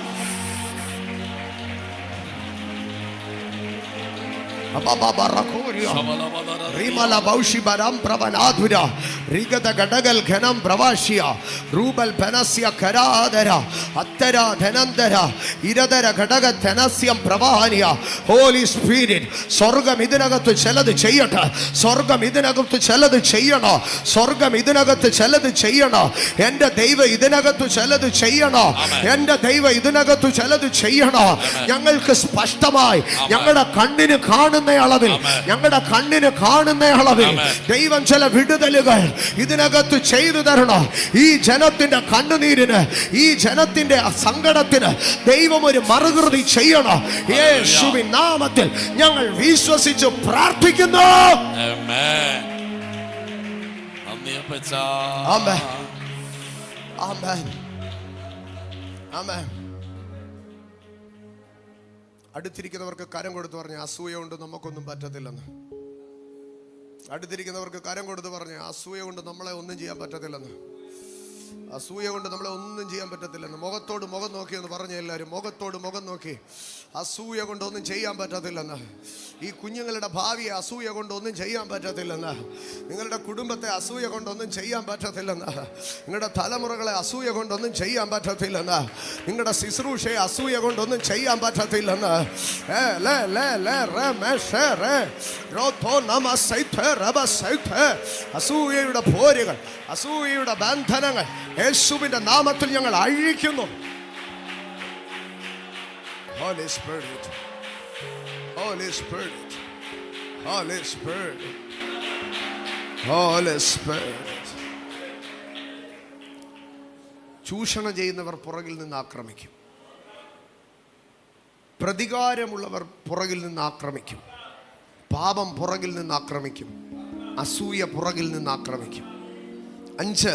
Rimala Baushi Baram Pravanadura, Rigata Gadagal Ganam Pravashia, Rubal Panasia Karadara, Attara Thenandara, Iradara Gadaga Tenasiam Pravahania, Holy Spirit, Sorga Midanaga to Chella the Chayata, Sorga Midanaga to Chella the Chayana, Sorga Midanaga to Chella the Chayana, Enda Deva Idanaga to Chella the Chayana, Enda Deva Idanaga to Chella the Chayana, Yangalkas Pastamai, Yangada Kandina Khan. ഞങ്ങളുടെ കണ്ണിന് കാണുന്ന അളവിൽ ദൈവം ചില വിടുതലുകൾ ഇതിനകത്ത് ചെയ്തു തരണം. ഈ ജനത്തിന്റെ കണ്ണുനീരിന്, ഈ ജനത്തിന്റെ സങ്കടത്തിന് ദൈവം ഒരു മറുകൃതി ചെയ്യണം. യേശുവിൻ നാമത്തിൽ ഞങ്ങൾ വിശ്വസിച്ച് പ്രാർത്ഥിക്കുന്നു. ആമേൻ, ആമേൻ, ആമേൻ. അടുത്തിരിക്കുന്നവർക്ക് കരം കൊടുത്ത് പറഞ്ഞ് അസൂയ കൊണ്ട് നമുക്കൊന്നും പറ്റത്തില്ലെന്ന്. അടുത്തിരിക്കുന്നവർക്ക് കരം കൊടുത്ത് പറഞ്ഞ് അസൂയ കൊണ്ട് നമ്മളെ ഒന്നും ചെയ്യാൻ പറ്റത്തില്ലെന്ന്. അസൂയ കൊണ്ട് നമ്മളെ ഒന്നും ചെയ്യാൻ പറ്റത്തില്ലെന്ന്. മുഖത്തോട് മുഖം നോക്കിയെന്ന് പറഞ്ഞ എല്ലാവരും മുഖത്തോട് മുഖം നോക്കി. അസൂയ കൊണ്ടൊന്നും ചെയ്യാൻ പറ്റത്തില്ലെന്ന്. ഈ കുഞ്ഞുങ്ങളുടെ ഭാവിയെ അസൂയ കൊണ്ടൊന്നും ചെയ്യാൻ പറ്റത്തില്ലെന്ന്. നിങ്ങളുടെ കുടുംബത്തെ അസൂയ കൊണ്ടൊന്നും ചെയ്യാൻ പറ്റത്തില്ലെന്ന്. നിങ്ങളുടെ തലമുറകളെ അസൂയ കൊണ്ടൊന്നും ചെയ്യാൻ പറ്റത്തില്ലെന്ന്. നിങ്ങളുടെ ശുശ്രൂഷയെ അസൂയ കൊണ്ടൊന്നും ചെയ്യാൻ പറ്റത്തില്ലെന്ന്. അസൂയയുടെ പോരുകൾ, അസൂയയുടെ ബന്ധനങ്ങൾ യേശുവിന്റെ നാമത്തിൽ ഞങ്ങൾ അഴിക്കുന്നു. Holy Spirit, Holy Spirit, Holy Spirit, Holy Spirit. ചൂഷണം ചെയ്യുന്നവർ പുറകിൽ നിന്ന് ആക്രമിക്കും. പ്രതികാരമുള്ളവർ പുറകിൽ നിന്ന് ആക്രമിക്കും. പാപം പുറകിൽ നിന്ന് ആക്രമിക്കും. അസൂയ പുറകിൽ നിന്ന് ആക്രമിക്കും. 5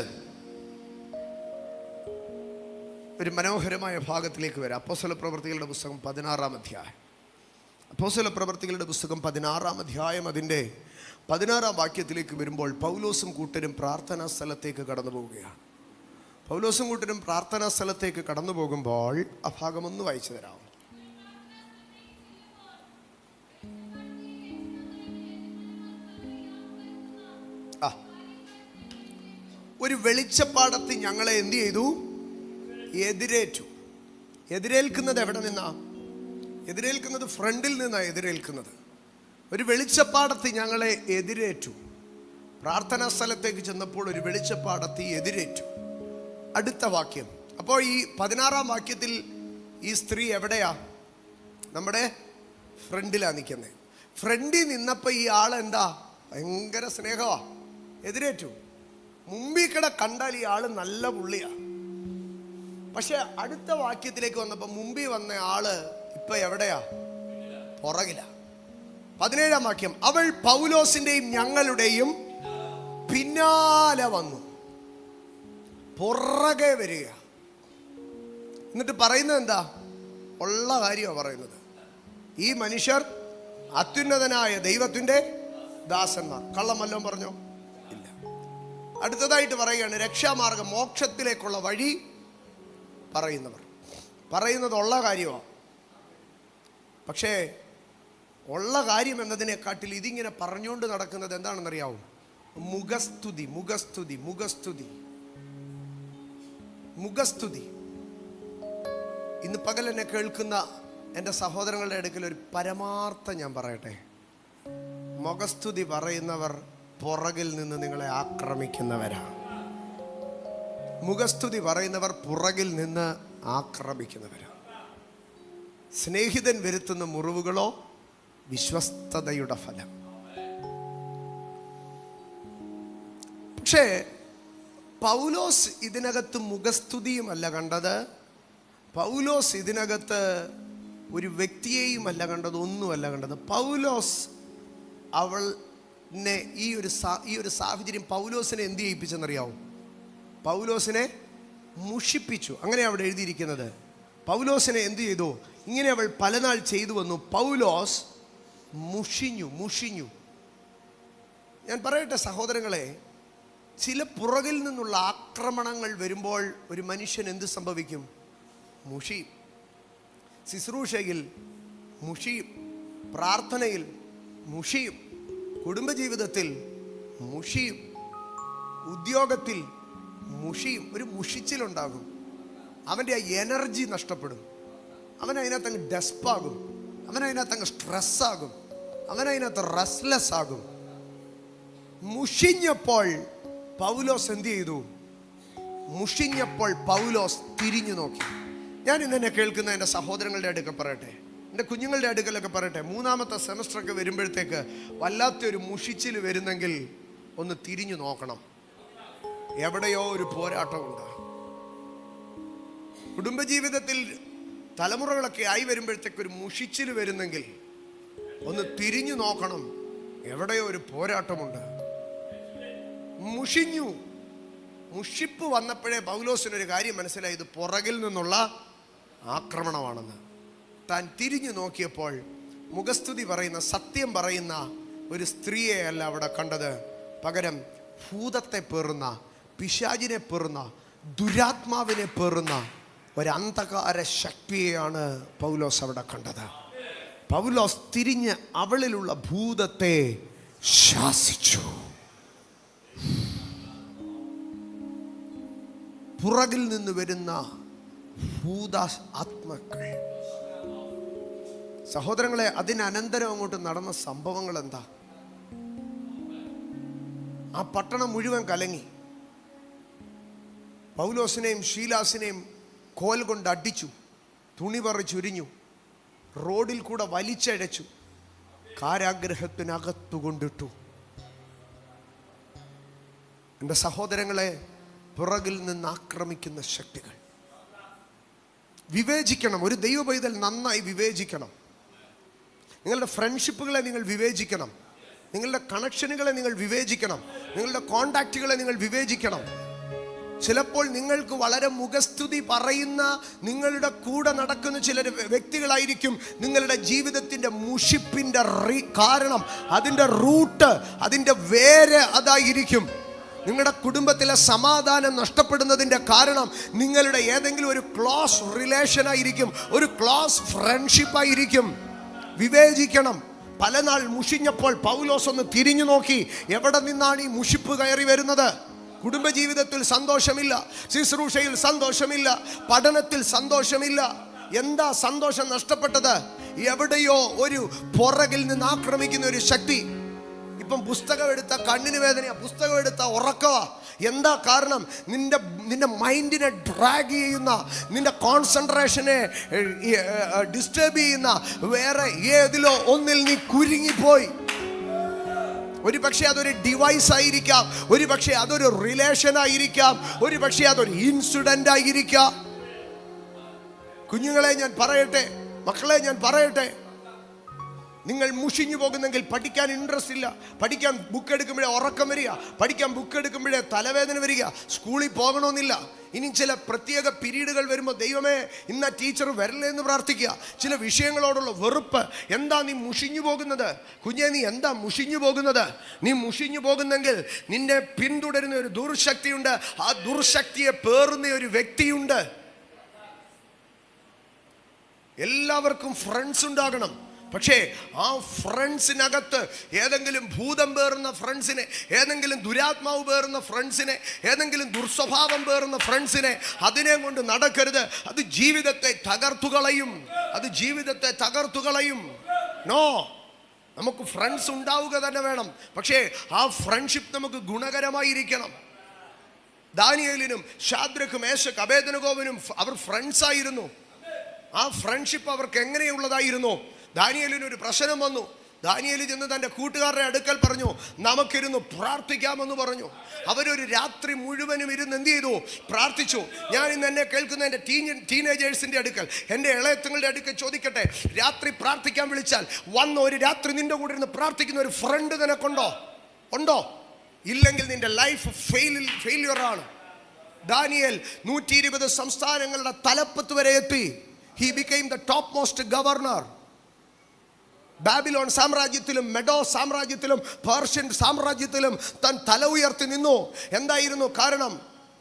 ഒരു മനോഹരമായ ഭാഗത്തിലേക്ക് വരാം. അപ്പോസ്തലപ്രവൃത്തികളുടെ പുസ്തകം 16-ാം അധ്യായം. അപ്പോസ്തലപ്രവൃത്തികളുടെ പുസ്തകം 16-ാം അധ്യായം അതിൻ്റെ 16-ാം വാക്യത്തിലേക്ക് വരുമ്പോൾ പൗലോസും കൂട്ടരും പ്രാർത്ഥനാ സ്ഥലത്തേക്ക് കടന്നു പോവുകയാണ്. പൗലോസും കൂട്ടരും പ്രാർത്ഥനാ സ്ഥലത്തേക്ക് കടന്നു പോകുമ്പോൾ ആ ഭാഗം ഒന്ന് വായിച്ചു തരാം. ഒരു വെളിച്ചപ്പാടത്ത് ഞങ്ങളെ എന്ത് ചെയ്തു? എതിരേറ്റു. എതിരേൽക്കുന്നത് എവിടെ നിന്നാ? എതിരേൽക്കുന്നത് ഫ്രണ്ടിൽ നിന്നാണ് എതിരേൽക്കുന്നത്. ഒരു വെളിച്ചപ്പാടത്ത് ഞങ്ങളെ എതിരേറ്റു. പ്രാർത്ഥനാ സ്ഥലത്തേക്ക് ചെന്നപ്പോൾ ഒരു വെളിച്ചപ്പാട തീ എതിരേറ്റു. അടുത്ത വാക്യം. അപ്പോൾ ഈ 16-ാം വാക്യത്തിൽ ഈ സ്ത്രീ എവിടെയാ? നമ്മുടെ ഫ്രണ്ടിലാ നിൽക്കുന്നത്. ഫ്രണ്ടിൽ നിന്നപ്പോൾ ഈ ആളെന്താ? ഭയങ്കര സ്നേഹമാ, എതിരേറ്റു. മുമ്പിൽ കിട കണ്ടാൽ ഈ ആള് നല്ല പുള്ളിയാ. പക്ഷെ അടുത്ത വാക്യത്തിലേക്ക് വന്നപ്പോൾ മുമ്പിൽ വന്ന ആള് ഇപ്പൊ എവിടെയാ? പുറകില. 17-ാം വാക്യം. അവൾ പൗലോസിന്റെയും ഞങ്ങളുടെയും പിന്നാലെ വന്നു. പുറകെ വരിക. എന്നിട്ട് പറയുന്നത് എന്താ? ഉള്ള കാര്യമാണ് പറയുന്നത്. ഈ മനുഷ്യർ അത്യുന്നതനായ ദൈവത്തിന്റെ ദാസന്മാർ. കള്ളം വല്ലതും പറഞ്ഞോ? ഇല്ല. അടുത്തതായിട്ട് പറയുകയാണ് രക്ഷാമാർഗം, മോക്ഷത്തിലേക്കുള്ള വഴി പറയുന്നവർ. പറയുന്നത് ഉള്ള കാര്യമാണ്. പക്ഷേ ഉള്ള കാര്യം എന്നതിനെക്കാട്ടിൽ ഇതിങ്ങനെ പറഞ്ഞുകൊണ്ട് നടക്കുന്നത് എന്താണെന്നറിയാവും? മുഖസ്തുതി, മുഖസ്തുതി, മുഖസ്തുതി, മുഖസ്തുതി. ഇന്ന് പകൽ എന്നെ കേൾക്കുന്ന എൻ്റെ സഹോദരങ്ങളുടെ അടുക്കൽ ഒരു പരമാർത്ഥം ഞാൻ പറയട്ടെ. മുഖസ്തുതി പറയുന്നവർ പുറകിൽ നിന്ന് നിങ്ങളെ ആക്രമിക്കുന്നവരാണ്. മുഖസ്തുതി പറയുന്നവർ പുറകിൽ നിന്ന് ആക്രമിക്കുന്നവരാണ്. സ്നേഹിതൻ വരുത്തുന്ന മുറിവുകളോ വിശ്വസ്തതയുടെ ഫലം. പക്ഷേ പൗലോസ് ഇതിനകത്ത് മുഖസ്തുതിയുമല്ല കണ്ടത്. പൗലോസ് ഇതിനകത്ത് ഒരു വ്യക്തിയെയും അല്ല കണ്ടത്, ഒന്നുമല്ല കണ്ടത്. പൗലോസ് അവളെ ഈ ഒരു സാഹചര്യം പൗലോസിനെ എന്ത് ചെയ്യിപ്പിച്ചെന്നറിയാവും? പൗലോസിനെ മുഷിപ്പിച്ചു. അങ്ങനെ അവിടെ എഴുതിയിരിക്കുന്നത്. പൗലോസിനെ എന്ത് ചെയ്തു? ഇങ്ങനെ അവൾ പലനാൾ ചെയ്തു വന്നു. പൗലോസ് മുഷിഞ്ഞു. ഞാൻ പറയട്ടെ സഹോദരങ്ങളെ, ചില പുറകിൽ നിന്നുള്ള ആക്രമണങ്ങൾ വരുമ്പോൾ ഒരു മനുഷ്യൻ എന്ത് സംഭവിക്കും? മുഷിയും. ശുശ്രൂഷയിൽ മുഷിയും, പ്രാർത്ഥനയിൽ മുഷിയും, കുടുംബജീവിതത്തിൽ മുഷിയും, ഉദ്യോഗത്തിൽ മുഷിയും. ഒരു മുഷിച്ചിലുണ്ടാകും. അവൻ്റെ ആ എനർജി നഷ്ടപ്പെടും. അവനതിനകത്തങ്ങ് ഡെസ്പാകും. അവനതിനകത്തങ്ങ് സ്ട്രെസ്സാകും. അവനതിനകത്ത് റെസ്റ്റ്ലെസ് ആകും. മുഷിഞ്ഞപ്പോൾ പൗലോസ് എന്ത് ചെയ്തു? മുഷിഞ്ഞപ്പോൾ പൗലോസ് തിരിഞ്ഞു നോക്കി. ഞാൻ ഇന്നെന്നെ കേൾക്കുന്ന എൻ്റെ സഹോദരങ്ങളുടെ അടുക്കൽ പറയട്ടെ, എൻ്റെ കുഞ്ഞുങ്ങളുടെ അടുക്കലൊക്കെ പറയട്ടെ, 3-ാമത്തെ സെമസ്റ്ററൊക്കെ വരുമ്പോഴത്തേക്ക് വല്ലാത്തൊരു മുഷിച്ചിൽ വരുന്നെങ്കിൽ ഒന്ന് തിരിഞ്ഞു നോക്കണം. എവിടെയോ ഒരു പോരാട്ടമുണ്ട്. കുടുംബജീവിതത്തിൽ തലമുറകളൊക്കെ ആയി വരുമ്പോഴത്തേക്ക് ഒരു മുഷിച്ചിൽ വരുന്നെങ്കിൽ ഒന്ന് തിരിഞ്ഞു നോക്കണം. എവിടെയോ ഒരു പോരാട്ടമുണ്ട്. മുഷിപ്പ് വന്നപ്പോഴേ പൗലോസിനൊരു കാര്യം മനസ്സിലായി, ഇത് പുറകിൽ നിന്നുള്ള ആക്രമണമാണെന്ന്. താൻ തിരിഞ്ഞു നോക്കിയപ്പോൾ മുഖസ്തുതി പറയുന്ന, സത്യം പറയുന്ന ഒരു സ്ത്രീയെ അല്ല അവിടെ കണ്ടത്. പകരം ഭൂതത്തെ പേറുന്ന, പിശാചിനെ പേറുന്ന, ദുരാത്മാവിനെ പേറുന്ന ഒരു അന്ധകാര ശക്തിയെയാണ് പൗലോസ് അവിടെ കണ്ടത്. പൗലോസ് തിരിഞ്ഞ് അവളിലുള്ള ഭൂതത്തെ ശാസിച്ചു. പുറകിൽ നിന്ന് വരുന്ന ഭൂത ആത്മാക്കൾ. സഹോദരങ്ങളെ, അതിനനന്തരം അങ്ങോട്ട് നടന്ന സംഭവങ്ങൾ എന്താ? ആ പട്ടണം മുഴുവൻ കലങ്ങി. പൗലോസിനെയും ശീലാസിനെയും കോൽ കൊണ്ട് അടിച്ചു, തുണി പറിച്ചുരിഞ്ഞു, റോഡിൽ കൂടെ വലിച്ചഴച്ചു, കാരാഗ്രഹത്തിനകത്തു കൊണ്ടിട്ടു. എൻ്റെ സഹോദരങ്ങളെ, പുറകിൽ നിന്ന് ആക്രമിക്കുന്ന ശക്തികൾ വിവേചിക്കണം. ഒരു ദൈവ പൈതൽ നന്നായി വിവേചിക്കണം. നിങ്ങളുടെ ഫ്രണ്ട്ഷിപ്പുകളെ നിങ്ങൾ വിവേചിക്കണം. നിങ്ങളുടെ കണക്ഷനുകളെ നിങ്ങൾ വിവേചിക്കണം. നിങ്ങളുടെ കോണ്ടാക്റ്റുകളെ നിങ്ങൾ വിവേചിക്കണം. ചിലപ്പോൾ നിങ്ങൾക്ക് വളരെ മുഖസ്തുതി പറയുന്ന, നിങ്ങളുടെ കൂടെ നടക്കുന്ന ചില വ്യക്തികളായിരിക്കും നിങ്ങളുടെ ജീവിതത്തിൻ്റെ മുഷിപ്പിൻ്റെ കാരണം. അതിൻ്റെ റൂട്ട്, അതിൻ്റെ വേര് അതായിരിക്കും. നിങ്ങളുടെ കുടുംബത്തിലെ സമാധാനം നഷ്ടപ്പെടുന്നതിൻ്റെ കാരണം നിങ്ങളുടെ ഏതെങ്കിലും ഒരു ക്ലോസ് റിലേഷനായിരിക്കും, ഒരു ക്ലോസ് ഫ്രണ്ട്ഷിപ്പായിരിക്കും. വിവേചിക്കണം. പല നാൾ മുഷിഞ്ഞപ്പോൾ പൗലോസ് ഒന്ന് തിരിഞ്ഞു നോക്കി, എവിടെ നിന്നാണ് ഈ മുഷിപ്പ് കയറി വരുന്നത്? കുടുംബജീവിതത്തിൽ സന്തോഷമില്ല, ശുശ്രൂഷയിൽ സന്തോഷമില്ല, പഠനത്തിൽ സന്തോഷമില്ല. എന്താ സന്തോഷം നഷ്ടപ്പെട്ടത്? എവിടെയോ ഒരു പുറകിൽ നിന്ന് ആക്രമിക്കുന്ന ഒരു ശക്തി. ഇപ്പം പുസ്തകം എടുത്ത കണ്ണിന് വേദനയാ, പുസ്തകം എടുത്ത ഉറക്കവാ. എന്താ കാരണം? നിന്റെ മൈൻഡിനെ ഡ്രാഗ് ചെയ്യുന്ന, നിന്റെ കോൺസെൻട്രേഷനെ ഡിസ്റ്റർബ് ചെയ്യുന്ന വേറെ ഏതിലോ ഒന്നിൽ നീ കുരുങ്ങിപ്പോയി. ഒരു പക്ഷേ അതൊരു ഡിവൈസ് ആയിരിക്കാം, ഒരു പക്ഷേ അതൊരു റിലേഷൻ ആയിരിക്കാം, ഒരു പക്ഷേ അതൊരു ഇൻസിഡന്റ് ആയിരിക്കാം. കുഞ്ഞുങ്ങളെ ഞാൻ പറയട്ടെ, മക്കളെ ഞാൻ പറയട്ടെ, നിങ്ങൾ മുഷിഞ്ഞു പോകുന്നെങ്കിൽ പഠിക്കാൻ ഇൻട്രസ്റ്റ് ഇല്ല, പഠിക്കാൻ ബുക്ക് എടുക്കുമ്പോഴേ ഉറക്കം വരിക, പഠിക്കാൻ ബുക്ക് എടുക്കുമ്പോഴേ തലവേദന വരിക, സ്കൂളിൽ പോകണമെന്നില്ല. ഇനി ചില പ്രത്യേക പീരീഡുകൾ വരുമ്പോൾ ദൈവമേ ഇന്ന ടീച്ചർ വരല്ലേ എന്ന് പ്രാർത്ഥിക്കുക. ചില വിഷയങ്ങളോടുള്ള വെറുപ്പ്. എന്താ നീ മുഷിഞ്ഞു പോകുന്നത്? കുഞ്ഞെ, നീ എന്താ മുഷിഞ്ഞു പോകുന്നത്? നീ മുഷിഞ്ഞു പോകുന്നെങ്കിൽ നിന്നെ പിന്തുടരുന്ന ഒരു ദുർശക്തിയുണ്ട്. ആ ദുർശക്തിയെ പേറുന്ന ഒരു വ്യക്തിയുണ്ട്. എല്ലാവർക്കും ഫ്രണ്ട്സ് ഉണ്ടാകണം. പക്ഷേ ആ ഫ്രണ്ട്സിനകത്ത് ഏതെങ്കിലും ഭൂതം പേറുന്ന ഫ്രണ്ട്സിനെ, ഏതെങ്കിലും ദുരാത്മാവ് പേറുന്ന ഫ്രണ്ട്സിനെ, ഏതെങ്കിലും ദുർസ്വഭാവം പേറുന്ന ഫ്രണ്ട്സിനെ, അതിനെ കൊണ്ട് നടക്കരുത്. അത് ജീവിതത്തെ തകർത്തുകളയും, അത് ജീവിതത്തെ തകർത്തുകളയും. നോ, നമുക്ക് ഫ്രണ്ട്സ് ഉണ്ടാവുക തന്നെ വേണം. പക്ഷേ ആ ഫ്രണ്ട്ഷിപ്പ് നമുക്ക് ഗുണകരമായിരിക്കണം. ദാനിയേലിനും ശാദ്രക്കും മേശക്ക് അബേദ്നെഗോവിനും അവർ ഫ്രണ്ട്സ് ആയിരുന്നു. ആ ഫ്രണ്ട്ഷിപ്പ് അവർക്ക് എങ്ങനെയുള്ളതായിരുന്നു? ദാനിയേലിന് ഒരു പ്രശ്നം വന്നു. ദാനിയേൽ ചെന്ന് തൻ്റെ കൂട്ടുകാരുടെ അടുക്കൽ പറഞ്ഞു, നമുക്കിരുന്ന് പ്രാർത്ഥിക്കാമെന്ന് പറഞ്ഞു. അവരൊരു രാത്രി മുഴുവനും ഇരുന്ന് എന്ത് ചെയ്തു? പ്രാർത്ഥിച്ചു. ഞാൻ ഇന്ന് എന്നെ കേൾക്കുന്ന എൻ്റെ ടീനേജേഴ്സിൻ്റെ അടുക്കൽ, എൻ്റെ ഇളയത്തുങ്ങളുടെ അടുക്കൽ ചോദിക്കട്ടെ, രാത്രി പ്രാർത്ഥിക്കാൻ വിളിച്ചാൽ വന്ന് ഒരു രാത്രി നിന്റെ കൂടെ ഇരുന്ന് പ്രാർത്ഥിക്കുന്ന ഒരു ഫ്രണ്ട് നിനക്കുണ്ടോ? ഉണ്ടോ? ഇല്ലെങ്കിൽ നിന്റെ ലൈഫ് ഫെയിലിയറാണ്. ദാനിയേൽ 120 സംസ്ഥാനങ്ങളുടെ തലപ്പത്ത് വരെ എത്തി. He became the topmost governor. Babylon സാമ്രാജ്യത്തിലും മെഡോ സാമ്രാജ്യത്തിലും പേർഷ്യൻ സാമ്രാജ്യത്തിലും താൻ തല ഉയർത്തി നിന്നു. എന്തായിരുന്നു കാരണം?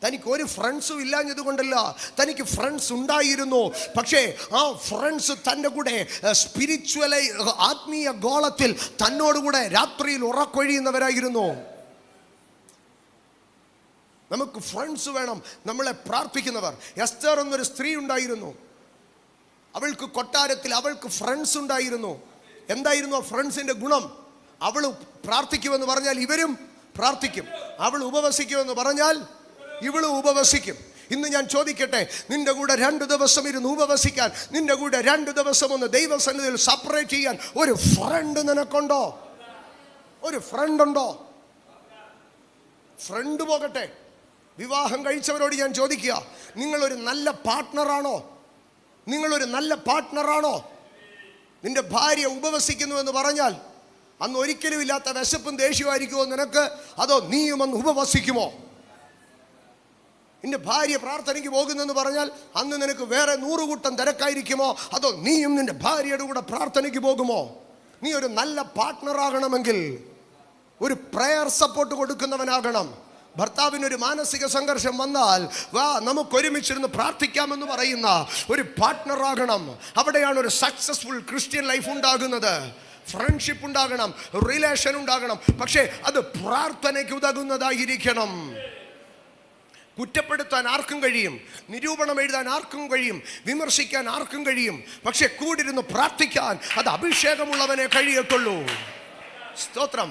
തനിക്ക് ഒരു ഫ്രണ്ട്സും ഇല്ലാഞ്ഞതുകൊണ്ടല്ല, തനിക്ക് ഫ്രണ്ട്സ് ഉണ്ടായിരുന്നു. പക്ഷേ ആ ഫ്രണ്ട്സ് തൻ്റെ കൂടെ സ്പിരിച്വലി, ആത്മീയ ഗോളത്തിൽ തന്നോടുകൂടെ രാത്രിയിൽ ഉറക്കൊഴിയുന്നവരായിരുന്നു. നമുക്ക് ഫ്രണ്ട്സ് വേണം, നമ്മളെ പ്രാർത്ഥിക്കുന്നവർ. എസ്തർ എന്നൊരു സ്ത്രീ ഉണ്ടായിരുന്നു. അവൾക്ക് കൊട്ടാരത്തിൽ അവൾക്ക് ഫ്രണ്ട്സ് ഉണ്ടായിരുന്നു. എന്തായിരുന്നു ആ ഫ്രണ്ട്സിന്റെ ഗുണം? അവൾ പ്രാർത്ഥിക്കുമെന്ന് പറഞ്ഞാൽ ഇവരും പ്രാർത്ഥിക്കും, അവൾ ഉപവസിക്കുമെന്ന് പറഞ്ഞാൽ ഇവളും ഉപവസിക്കും. ഇന്ന് ഞാൻ ചോദിക്കട്ടെ, നിന്റെ കൂടെ 2 ദിവസം ഇരുന്ന് ഉപവസിക്കാൻ, നിന്റെ കൂടെ 2 ദിവസം ഒന്ന് ദൈവസന്നിധിയിൽ സെപ്പറേറ്റ് ചെയ്യാൻ ഒരു ഫ്രണ്ട് നിനക്കുണ്ടോ? ഒരു ഫ്രണ്ട് ഉണ്ടോ? ഫ്രണ്ട് പോകട്ടെ, വിവാഹം കഴിച്ചവരോട് ഞാൻ ചോദിക്കുക, നിങ്ങളൊരു നല്ല പാർട്ട്ണറാണോ? നിങ്ങളൊരു നല്ല പാർട്ട്ണറാണോ? നിന്റെ ഭാര്യ ഉപവസിക്കുന്നു എന്ന് പറഞ്ഞാൽ അന്ന് ഒരിക്കലും ഇല്ലാത്ത വിശപ്പും ദേഷ്യമായിരിക്കുമോ നിനക്ക്? അതോ നീയും അന്ന് ഉപവസിക്കുമോ? നിന്റെ ഭാര്യ പ്രാർത്ഥനയ്ക്ക് പോകുന്നെന്ന് പറഞ്ഞാൽ അന്ന് നിനക്ക് വേറെ 100 കൂട്ടം തിരക്കായിരിക്കുമോ? അതോ നീയും നിന്റെ ഭാര്യയുടെ കൂടെ പ്രാർത്ഥനയ്ക്ക് പോകുമോ? നീ ഒരു നല്ല പാർട്ട്ണറാകണമെങ്കിൽ ഒരു പ്രയർ സപ്പോർട്ട് കൊടുക്കുന്നവനാകണം. ഭർത്താവിനൊരു മാനസിക സംഘർഷം വന്നാൽ വാ നമുക്ക് ഒരുമിച്ചിരുന്ന് പ്രാർത്ഥിക്കാമെന്ന് പറയുന്ന ഒരു പാർട്ട്ണറാകണം. അവിടെയാണ് ഒരു സക്സസ്ഫുൾ ക്രിസ്ത്യൻ ലൈഫ് ഉണ്ടാകുന്നത്. ഫ്രണ്ട്ഷിപ്പ് ഉണ്ടാകണം, റിലേഷൻ ഉണ്ടാകണം, പക്ഷേ അത് പ്രാർത്ഥനയ്ക്ക് ഉതകുന്നതായിരിക്കണം. കുറ്റപ്പെടുത്താൻ ആർക്കും കഴിയും, നിരൂപണം എഴുതാൻ ആർക്കും കഴിയും, വിമർശിക്കാൻ ആർക്കും കഴിയും, പക്ഷെ കൂടിരുന്ന് പ്രാർത്ഥിക്കാൻ അത് അഭിഷേകമുള്ളവനെ കഴിയത്തുള്ളൂ. സ്തോത്രം.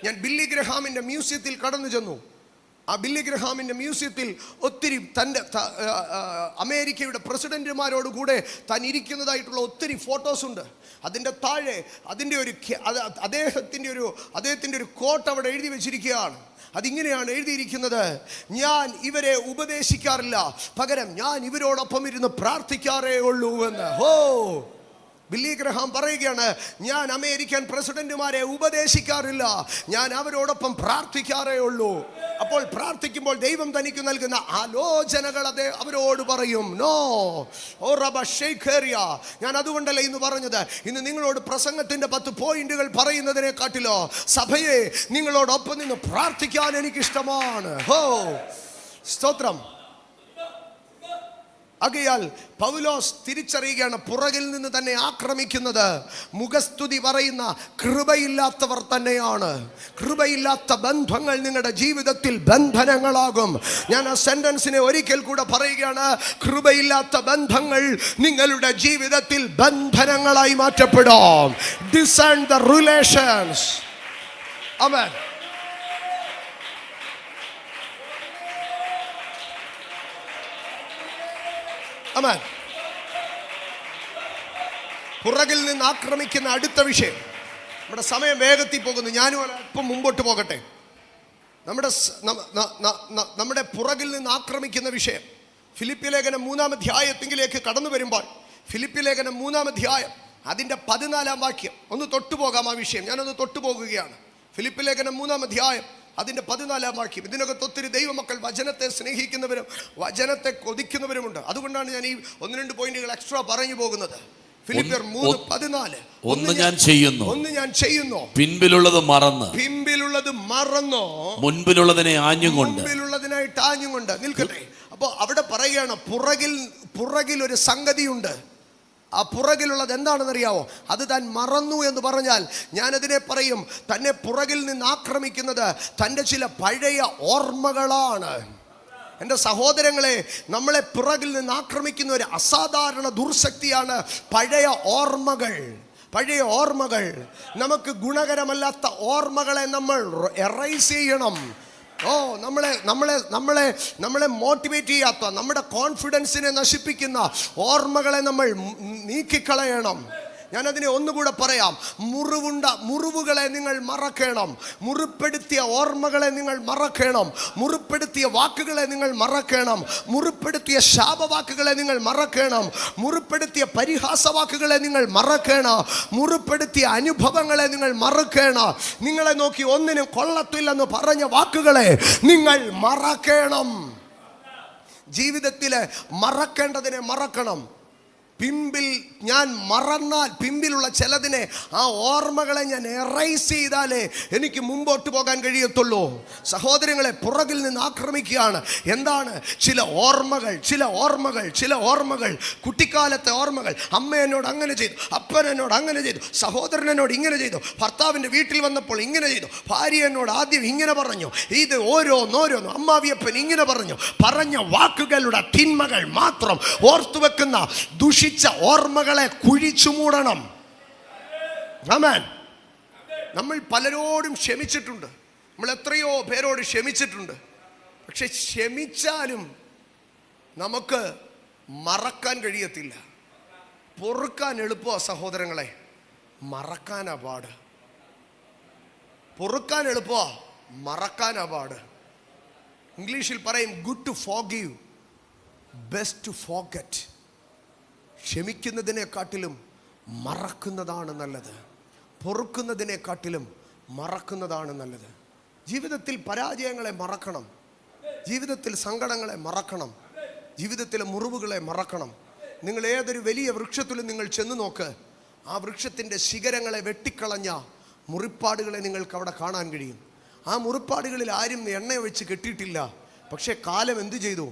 ഞാൻ ബില്ലി ഗ്രഹാമിൻ്റെ മ്യൂസിയത്തിൽ കടന്നു ചെന്നു. ആ ബില്ലി ഗ്രഹാമിൻ്റെ മ്യൂസിയത്തിൽ ഒത്തിരി തൻ്റെ അമേരിക്കയുടെ പ്രസിഡന്റുമാരോട് കൂടെ താൻ ഇരിക്കുന്നതായിട്ടുള്ള ഒത്തിരി ഫോട്ടോസ് ഉണ്ട്. അതിൻ്റെ താഴെ അദ്ദേഹത്തിൻ്റെ ഒരു കോട്ട് അവിടെ എഴുതി വെച്ചിരിക്കുകയാണ്. അതിങ്ങനെയാണ് എഴുതിയിരിക്കുന്നത്: ഞാൻ ഇവരെ ഉപദേശിക്കാറില്ല, പകരം ഞാൻ ഇവരോടൊപ്പം ഇരുന്ന് പ്രാർത്ഥിക്കാറേ ഉള്ളൂ എന്ന്. ബില്ലി ഗ്രഹാം പറയുകയാണ്, ഞാൻ അമേരിക്കൻ പ്രസിഡന്റുമാരെ ഉപദേശിക്കാറില്ല, ഞാൻ അവരോടൊപ്പം പ്രാർത്ഥിക്കാറേ ഉള്ളൂ. അപ്പോൾ പ്രാർത്ഥിക്കുമ്പോൾ ദൈവം തനിക്ക് നൽകുന്ന ആലോചനകൾ അവരോട് പറയും. ഞാൻ അതുകൊണ്ടല്ല ഇന്ന് പറഞ്ഞത്, ഇന്ന് നിങ്ങളോട് പ്രസംഗത്തിന്റെ 10 പോയിന്റുകൾ പറയുന്നതിനെക്കാട്ടിലോ സഭയെ നിങ്ങളോടൊപ്പം നിന്ന് പ്രാർത്ഥിക്കാൻ എനിക്കിഷ്ടമാണ്. സ്തോത്രം. ആകയാൽ പൗലോസ് തിരിച്ചറിയുകയാണ്, പുറകിൽ നിന്ന് തന്നെ ആക്രമിക്കുന്നത് മുഖസ്തുതി പറയുന്ന കൃപയില്ലാത്തവർ തന്നെയാണ്. കൃപയില്ലാത്ത ബന്ധങ്ങൾ നിങ്ങളുടെ ജീവിതത്തിൽ ബന്ധനങ്ങളാകും. ഞാൻ ആ സെന്റൻസിനെ ഒരിക്കൽ കൂടെ പറയുകയാണ്, കൃപയില്ലാത്ത ബന്ധങ്ങൾ നിങ്ങളുടെ ജീവിതത്തിൽ ബന്ധനങ്ങളായി മാറ്റപ്പെടും. Design the relations. ആമേൻ. ആമേൻ. പുറകിൽ നിന്ന് ആക്രമിക്കുന്ന അടുത്ത വിഷയം. നമ്മുടെ സമയം വേഗത്തിൽ പോകുന്നു, ഞാനും അല്പം മുമ്പോട്ട് പോകട്ടെ. നമ്മുടെ പുറകിൽ നിന്ന് ആക്രമിക്കുന്ന വിഷയം ഫിലിപ്പി ലേഖനം 3-ാം അധ്യായത്തിലേക്ക് കടന്നു വരുമ്പോൾ, ഫിലിപ്പി ലേഖനം 3-ാം അധ്യായം അതിൻ്റെ 14-ാം വാക്യം ഒന്ന് തൊട്ടുപോകാം. ആ വിഷയം ഞാനൊന്ന് തൊട്ടുപോകുകയാണ്. ഫിലിപ്പി ലേഖനം 3-ാം അധ്യായം അതിൻ്റെ 14-ാം വാക്യം. ഇതിനകത്ത് ഒത്തിരി ദൈവമക്കൾ വചനത്തെ സ്നേഹിക്കുന്നവരും വചനത്തെ കൊതിക്കുന്നവരുമുണ്ട്. അതുകൊണ്ടാണ് ഞാൻ ഈ 1-2 പോയിന്റുകൾ എക്സ്ട്രാ പറഞ്ഞു പോകുന്നത്. ഫിലിപ്പിയർ 3:14. ഒന്ന് ഞാൻ ചെയ്യുന്നു, പിൻപിലുള്ളത് മറന്നോ മുൻപിലുള്ളതിനെ മുൻപിലുള്ളതിനായിട്ട് ആഞ്ഞുകൊണ്ട് നിൽക്കട്ടെ. അപ്പോൾ അവിടെ പറയുകയാണ്, പുറകിൽ ഒരു സംഗതിയുണ്ട്. ആ പുറകിലുള്ളത് എന്താണെന്നറിയാവോ? അത് താൻ മറന്നു എന്ന് പറഞ്ഞാൽ ഞാനതിനെ പറയും, തന്നെ പുറകിൽ നിന്ന് ആക്രമിക്കുന്നത് തൻ്റെ ചില പഴയ ഓർമ്മകളാണ്. എൻ്റെ സഹോദരങ്ങളെ, നമ്മളെ പുറകിൽ നിന്ന് ആക്രമിക്കുന്ന ഒരു അസാധാരണ ദുർശക്തിയാണ് പഴയ ഓർമ്മകൾ. നമുക്ക് ഗുണകരമല്ലാത്ത ഓർമ്മകളെ നമ്മൾ എറൈസ് ചെയ്യണം. നമ്മളെ മോട്ടിവേറ്റ് ചെയ്യാത്ത, നമ്മുടെ കോൺഫിഡൻസിനെ നശിപ്പിക്കുന്ന ഓർമ്മകളെ നമ്മൾ നീക്കിക്കളയണം. ഞാനതിനെ ഒന്നുകൂടെ പറയാം. മുറിവുകളെ നിങ്ങൾ മറക്കണം. മുറിപ്പെടുത്തിയ ഓർമ്മകളെ നിങ്ങൾ മറക്കണം. മുറിപ്പെടുത്തിയ വാക്കുകളെ നിങ്ങൾ മറക്കണം. മുറിപ്പെടുത്തിയ ശാപവാക്കുകളെ നിങ്ങൾ മറക്കണം. മുറിപ്പെടുത്തിയ പരിഹാസവാക്കുകളെ നിങ്ങൾ മറക്കണം. മുറിപ്പെടുത്തിയ അനുഭവങ്ങളെ നിങ്ങൾ മറക്കണം. നിങ്ങളെ നോക്കി ഒന്നിനും കൊള്ളത്തില്ലെന്ന് പറഞ്ഞ വാക്കുകളെ നിങ്ങൾ മറക്കണം. ജീവിതത്തിൽ മറക്കേണ്ടതിനെ മറക്കണം. ഞാൻ മറന്നാൽ, പിമ്പിലുള്ള ചിലതിനെ, ആ ഓർമ്മകളെ ഞാൻ എറൈസ് ചെയ്താലേ എനിക്ക് മുമ്പോട്ട് പോകാൻ കഴിയത്തുള്ളൂ. സഹോദരങ്ങളെ, പുറകിൽ നിന്ന് ആക്രമിക്കുകയാണ്. എന്താണ്? ചില ഓർമ്മകൾ, കുട്ടിക്കാലത്തെ ഓർമ്മകൾ. അമ്മ എന്നോട് അങ്ങനെ ചെയ്തു, അപ്പൻ എന്നോട് അങ്ങനെ ചെയ്തു, സഹോദരൻ എന്നോട് ഇങ്ങനെ ചെയ്തു, ഭർത്താവിൻ്റെ വീട്ടിൽ വന്നപ്പോൾ ഇങ്ങനെ ചെയ്തു, ഭാര്യ എന്നോട് ആദ്യം ഇങ്ങനെ പറഞ്ഞു, ഇത് ഓരോന്നോരോന്നും അമ്മാവിയപ്പൻ ഇങ്ങനെ പറഞ്ഞ വാക്കുകളുടെ തിന്മകൾ മാത്രം ഓർത്തു വെക്കുന്ന ദുഷിച്ച ഓർമ്മകളെ കുഴിച്ചു മൂടണം. ആമേൻ. നമ്മൾ പലരോടും ക്ഷമിച്ചിട്ടുണ്ട്, നമ്മൾ എത്രയോ പേരോട് ക്ഷമിച്ചിട്ടുണ്ട്. പക്ഷെ ക്ഷമിച്ചാലും നമുക്ക് മറക്കാൻ കഴിയത്തില്ല. പൊറുക്കാൻ എളുപ്പമാണ് സഹോദരങ്ങളെ, മറക്കാനാ പാട്. പൊറുക്കാൻ എളുപ്പമാണ്, മറക്കാനാ പാട്. ഇംഗ്ലീഷിൽ പറയും good to forgive, best to forget. ക്ഷമിക്കുന്നതിനെക്കാട്ടിലും മറക്കുന്നതാണ് നല്ലത്. പൊറുക്കുന്നതിനെക്കാട്ടിലും മറക്കുന്നതാണ് നല്ലത്. ജീവിതത്തിൽ പരാജയങ്ങളെ മറക്കണം. ജീവിതത്തിൽ സങ്കടങ്ങളെ മറക്കണം. ജീവിതത്തിലെ മുറിവുകളെ മറക്കണം. നിങ്ങൾ ഏതൊരു വലിയ വൃക്ഷത്തിലും നിങ്ങൾ ചെന്ന് നോക്ക്, ആ വൃക്ഷത്തിൻ്റെ ശിഖരങ്ങളെ വെട്ടിക്കളഞ്ഞ മുറിപ്പാടുകളെ നിങ്ങൾക്ക് അവിടെ കാണാൻ കഴിയും. ആ മുറിപ്പാടുകളിൽ ആരും എണ്ണ ഒഴിച്ച് കെട്ടിയിട്ടില്ല. പക്ഷേ കാലം എന്തു ചെയ്തു?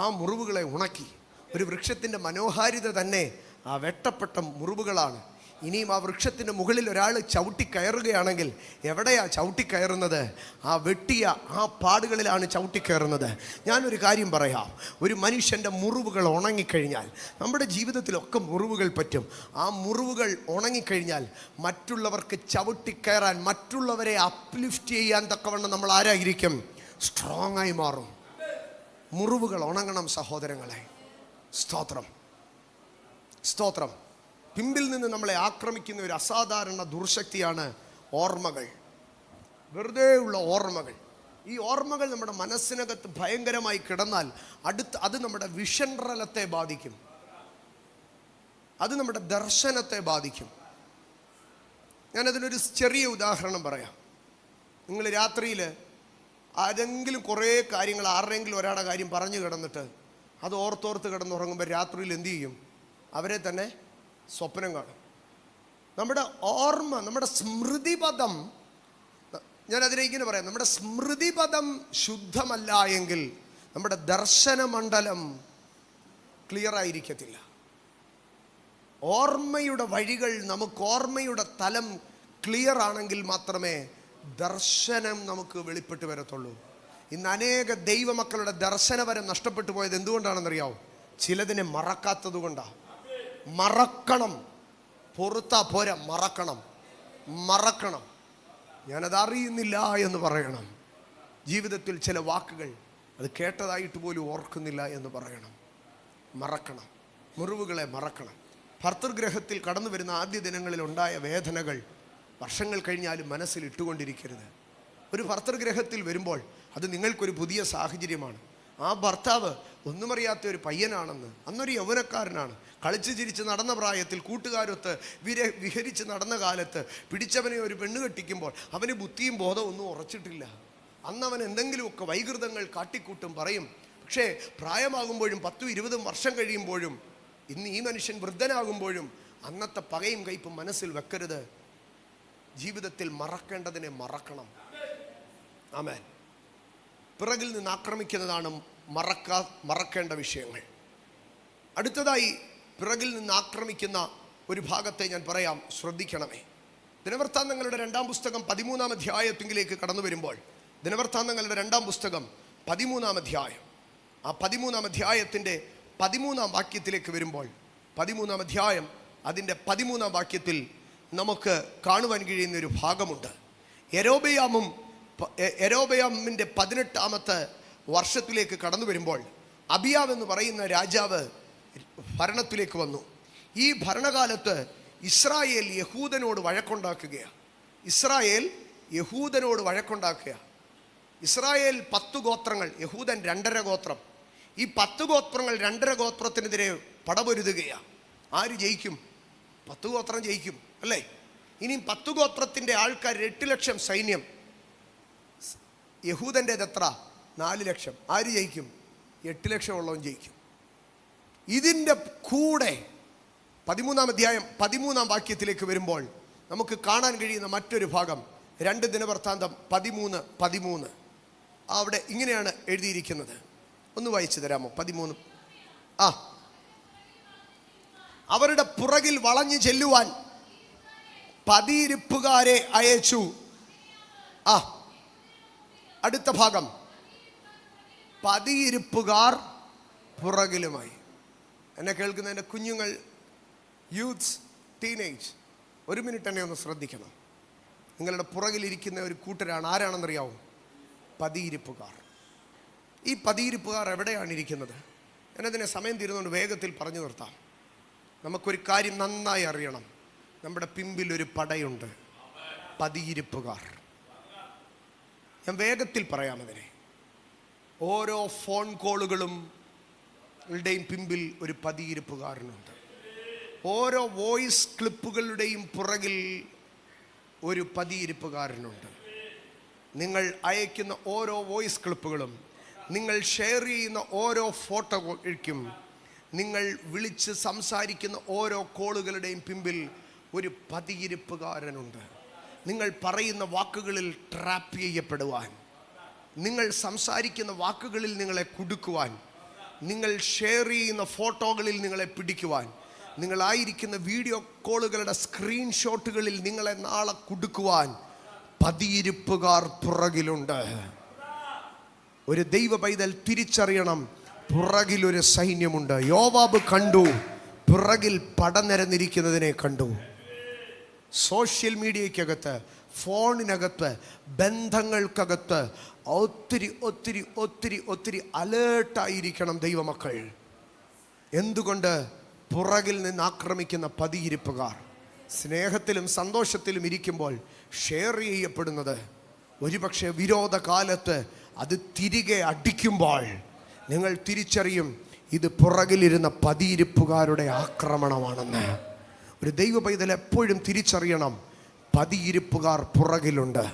ആ മുറിവുകളെ ഉണക്കി. ഒരു വൃക്ഷത്തിൻ്റെ മനോഹാരിത തന്നെ ആ വെട്ടപ്പെട്ട മുറിവുകളാണ്. ഇനിയും ആ വൃക്ഷത്തിൻ്റെ മുകളിൽ ഒരാൾ ചവിട്ടിക്കയറുകയാണെങ്കിൽ എവിടെയാ ചവിട്ടിക്കയറുന്നത്? ആ വെട്ടിയ ആ പാടുകളിലാണ് ചവിട്ടിക്കയറുന്നത്. ഞാനൊരു കാര്യം പറയാം, ഒരു മനുഷ്യൻ്റെ മുറിവുകൾ ഉണങ്ങിക്കഴിഞ്ഞാൽ, നമ്മുടെ ജീവിതത്തിലൊക്കെ മുറിവുകൾ പറ്റും. ആ മുറിവുകൾ ഉണങ്ങിക്കഴിഞ്ഞാൽ മറ്റുള്ളവർക്ക് ചവിട്ടിക്കയറാൻ, മറ്റുള്ളവരെ അപ്ലിഫ്റ്റ് ചെയ്യാൻ തക്കവണ്ണം നമ്മൾ ആരായിരിക്കും? സ്ട്രോങ് ആയി മാറും. മുറിവുകൾ ഉണങ്ങണം സഹോദരങ്ങളെ. സ്തോത്രം. പിമ്പിൽ നിന്ന് നമ്മളെ ആക്രമിക്കുന്ന ഒരു അസാധാരണ ദുർശക്തിയാണ് ഓർമ്മകൾ. വെറുതെ ഉള്ള ഓർമ്മകൾ. ഈ ഓർമ്മകൾ നമ്മുടെ മനസ്സിനകത്ത് ഭയങ്കരമായി കിടന്നാൽ അത് നമ്മുടെ വിഷൻറലത്തെ ബാധിക്കും. അത് നമ്മുടെ ദർശനത്തെ ബാധിക്കും. ഞാനതിനൊരു ചെറിയ ഉദാഹരണം പറയാം. നിങ്ങൾ രാത്രിയിൽ ആരെങ്കിലും കുറേ കാര്യങ്ങൾ, ആരുടെയെങ്കിലും ഒരാളുടെ കാര്യം പറഞ്ഞു കിടന്നിട്ട് അത് ഓർത്തോർത്ത് കിടന്നുറങ്ങുമ്പോൾ രാത്രിയിൽ എന്തു ചെയ്യും? അവരെ തന്നെ സ്വപ്നം കാണും. നമ്മുടെ ഓർമ്മ, നമ്മുടെ സ്മൃതിപഥം, ഞാനതിനെ ഇങ്ങനെ പറയാം, നമ്മുടെ സ്മൃതിപഥം ശുദ്ധമല്ല എങ്കിൽ നമ്മുടെ ദർശനമണ്ഡലം ക്ലിയർ ആയിരിക്കത്തില്ല. ഓർമ്മയുടെ വഴികൾ, നമുക്ക് ഓർമ്മയുടെ തലം ക്ലിയർ ആണെങ്കിൽ മാത്രമേ ദർശനം നമുക്ക് വെളിപ്പെട്ട് വരത്തുള്ളൂ. ഇന്ന് അനേക ദൈവമക്കളുടെ ദർശനപരം നഷ്ടപ്പെട്ടു പോയത് എന്തുകൊണ്ടാണെന്നറിയാവോ? ചിലതിനെ മറക്കാത്തത് കൊണ്ടാണ്. മറക്കണം. പൊറുത്താ പോരാ, മറക്കണം. ഞാനത് അറിയുന്നില്ല എന്ന് പറയണം. ജീവിതത്തിൽ ചില വാക്കുകൾ അത് കേട്ടതായിട്ട് പോലും ഓർക്കുന്നില്ല എന്ന് പറയണം. മറക്കണം, മുറിവുകളെ മറക്കണം. ഭർതൃഗ്രഹത്തിൽ കടന്നു വരുന്ന ആദ്യ ദിനങ്ങളിൽ ഉണ്ടായ വേദനകൾ വർഷങ്ങൾ കഴിഞ്ഞാലും മനസ്സിൽ ഇട്ടുകൊണ്ടിരിക്കരുത്. ഒരു ഭർതൃഗ്രഹത്തിൽ വരുമ്പോൾ അത് നിങ്ങൾക്കൊരു പുതിയ സാഹചര്യമാണ്. ആ ഭർത്താവ് ഒന്നുമറിയാത്ത ഒരു പയ്യനാണെന്ന്, അന്നൊരു യൗവനക്കാരനാണ്, കളിച്ച് ചിരിച്ച് നടന്ന പ്രായത്തിൽ കൂട്ടുകാരൊത്ത് വിഹരിച്ച് നടന്ന കാലത്ത് പിടിച്ചവനെ ഒരു പെണ്ണ് കെട്ടിക്കുമ്പോൾ അവന് ബുദ്ധിയും ബോധവും ഒന്നും ഉറച്ചിട്ടില്ല. അന്നവൻ എന്തെങ്കിലുമൊക്കെ വൈകൃതങ്ങൾ കാട്ടിക്കൂട്ടും പറയും. പക്ഷേ പ്രായമാകുമ്പോഴും 10-20 വർഷം കഴിയുമ്പോഴും ഇന്ന് ഈ മനുഷ്യൻ വൃദ്ധനാകുമ്പോഴും അന്നത്തെ പകയും കയ്പും മനസ്സിൽ വെക്കരുത്. ജീവിതത്തിൽ മറക്കേണ്ടതിനെ മറക്കണം. ആമേൻ. പിറകിൽ നിന്ന് ആക്രമിക്കുന്നതാണ് മറക്കേണ്ട വിഷയങ്ങൾ. അടുത്തതായി പിറകിൽ നിന്ന് ആക്രമിക്കുന്ന ഒരു ഭാഗത്തെ ഞാൻ പറയാം, ശ്രദ്ധിക്കണമേ. ദിനവൃത്താന്തങ്ങളുടെ 2-ാം പുസ്തകം 13-ാം അധ്യായത്തിലേക്ക് കടന്നു വരുമ്പോൾ, ദിനവൃത്താന്തങ്ങളുടെ 2-ാം പുസ്തകം 13-ാം അധ്യായം, ആ 13-ാം അധ്യായത്തിൻ്റെ 13-ാം വാക്യത്തിലേക്ക് വരുമ്പോൾ, 13-ാം അധ്യായം അതിൻ്റെ 13-ാം വാക്യത്തിൽ നമുക്ക് കാണുവാൻ കഴിയുന്ന ഒരു ഭാഗമുണ്ട്. യെരോബെയാമിൻ്റെ 18-ാമത്തെ വർഷത്തിലേക്ക് കടന്നു വരുമ്പോൾ അബിയാവ് എന്ന് പറയുന്ന രാജാവ് ഭരണത്തിലേക്ക് വന്നു. ഈ ഭരണകാലത്ത് ഇസ്രായേൽ യഹൂദനോട് വഴക്കുണ്ടാക്കുകയാണ്. ഇസ്രായേൽ 10 ഗോത്രങ്ങൾ, യഹൂദൻ 2.5 ഗോത്രം. ഈ 10 ഗോത്രങ്ങൾ 2.5 ഗോത്രത്തിനെതിരെ പടപൊരുതുകയാണ്. ആര് ജയിക്കും? 10 ഗോത്രം ജയിക്കും അല്ലേ? ഇനി 10 ഗോത്രത്തിൻ്റെ ആൾക്കാർ 8 ലക്ഷം സൈന്യം. യഹൂദൻ്റേത് എത്ര? 4 ലക്ഷം. ആര് ജയിക്കും? 8 ലക്ഷം ഉള്ളവൻ ജയിക്കും. ഇതിൻ്റെ കൂടെ 13-ാം അധ്യായം 13-ാം വാക്യത്തിലേക്ക് വരുമ്പോൾ നമുക്ക് കാണാൻ കഴിയുന്ന മറ്റൊരു ഭാഗം, 2 ദിനവൃത്താന്തം 13:13. അവിടെ ഇങ്ങനെയാണ് എഴുതിയിരിക്കുന്നത്. ഒന്ന് വായിച്ചു തരാമോ? 13. അവരുടെ പുറകിൽ വളഞ്ഞു ചെല്ലുവാൻ പതിയിരിപ്പുകാരെ അയച്ചു. അടുത്ത ഭാഗം, പതിയിരിപ്പുകാർ പുറകിലുമായി. എന്നെ കേൾക്കുന്ന എൻ്റെ കുഞ്ഞുങ്ങൾ, യൂത്ത്സ്, ടീനേജ്, 1 മിനിറ്റ് എന്നെ ഒന്ന് ശ്രദ്ധിക്കണം. നിങ്ങളുടെ പുറകിലിരിക്കുന്ന ഒരു കൂട്ടരാണ്. ആരാണെന്നറിയാവോ? പതിയിരിപ്പുകാർ. ഈ പതിയിരിപ്പുകാർ എവിടെയാണ് ഇരിക്കുന്നത്? ഞാനതിനെ സമയം തീരുന്നതുകൊണ്ട് വേഗത്തിൽ പറഞ്ഞു നിർത്താം. നമുക്കൊരു കാര്യം നന്നായി അറിയണം. നമ്മുടെ പിമ്പിൽ ഒരു പടയുണ്ട്, പതിയിരിപ്പുകാർ. ഞാൻ വേഗത്തിൽ പറയാം അതിനെ. ഓരോ ഫോൺ കോളുകളുടെയും പിമ്പിൽ ഒരു പതിയിരിപ്പുകാരനുണ്ട്. ഓരോ വോയിസ് ക്ലിപ്പുകളുടെയും പുറകിൽ ഒരു പതിയിരിപ്പുകാരനുണ്ട്. നിങ്ങൾ അയക്കുന്ന ഓരോ വോയിസ് ക്ലിപ്പുകളും, നിങ്ങൾ ഷെയർ ചെയ്യുന്ന ഓരോ ഫോട്ടോയ്ക്കും, നിങ്ങൾ വിളിച്ച് സംസാരിക്കുന്ന ഓരോ കോളുകളുടെയും പിമ്പിൽ ഒരു പതിയിരിപ്പുകാരനുണ്ട്. നിങ്ങൾ പറയുന്ന വാക്കുകളിൽ ട്രാപ്പ് ചെയ്യപ്പെടുവാൻ, നിങ്ങൾ സംസാരിക്കുന്ന വാക്കുകളിൽ നിങ്ങളെ കുടുക്കുവാൻ, നിങ്ങൾ ഷെയർ ചെയ്യുന്ന ഫോട്ടോകളിൽ നിങ്ങളെ പിടിക്കുവാൻ, നിങ്ങളായിരിക്കുന്ന വീഡിയോ കോളുകളുടെ സ്ക്രീൻഷോട്ടുകളിൽ നിങ്ങളെ നാളെ കുടുക്കുവാൻ പതിയിരിപ്പുകാർ പുറകിലുണ്ട്. ഒരു ദൈവ പൈതൽ തിരിച്ചറിയണം, പുറകിലൊരു സൈന്യമുണ്ട്. യോവാബ് കണ്ടു, പുറകിൽ പടനിരന്നിരിക്കുന്നതിനെ കണ്ടു. സോഷ്യൽ മീഡിയക്കകത്ത്, ഫോണിനകത്ത്, ബന്ധങ്ങൾക്കകത്ത് ഒത്തിരി ഒത്തിരി ഒത്തിരി ഒത്തിരി അലേർട്ടായിരിക്കണം ദൈവമക്കൾ. എന്തുകൊണ്ട്? പുറകിൽ നിന്ന് ആക്രമിക്കുന്ന പതിയിരിപ്പുകാർ. സ്നേഹത്തിലും സന്തോഷത്തിലും ഇരിക്കുമ്പോൾ ഷെയർ ചെയ്യപ്പെടുന്നത് ഒരുപക്ഷെ വിരോധകാലത്ത് അത് തിരികെ അടിക്കുമ്പോൾ നിങ്ങൾ തിരിച്ചറിയും ഇത് പുറകിലിരുന്ന പതിയിരിപ്പുകാരുടെ ആക്രമണമാണെന്ന്. ഒരു ദൈവ പൈതൽ എപ്പോഴും തിരിച്ചറിയണം, പതിയിരിപ്പുകാർ പുറകിലുണ്ട്.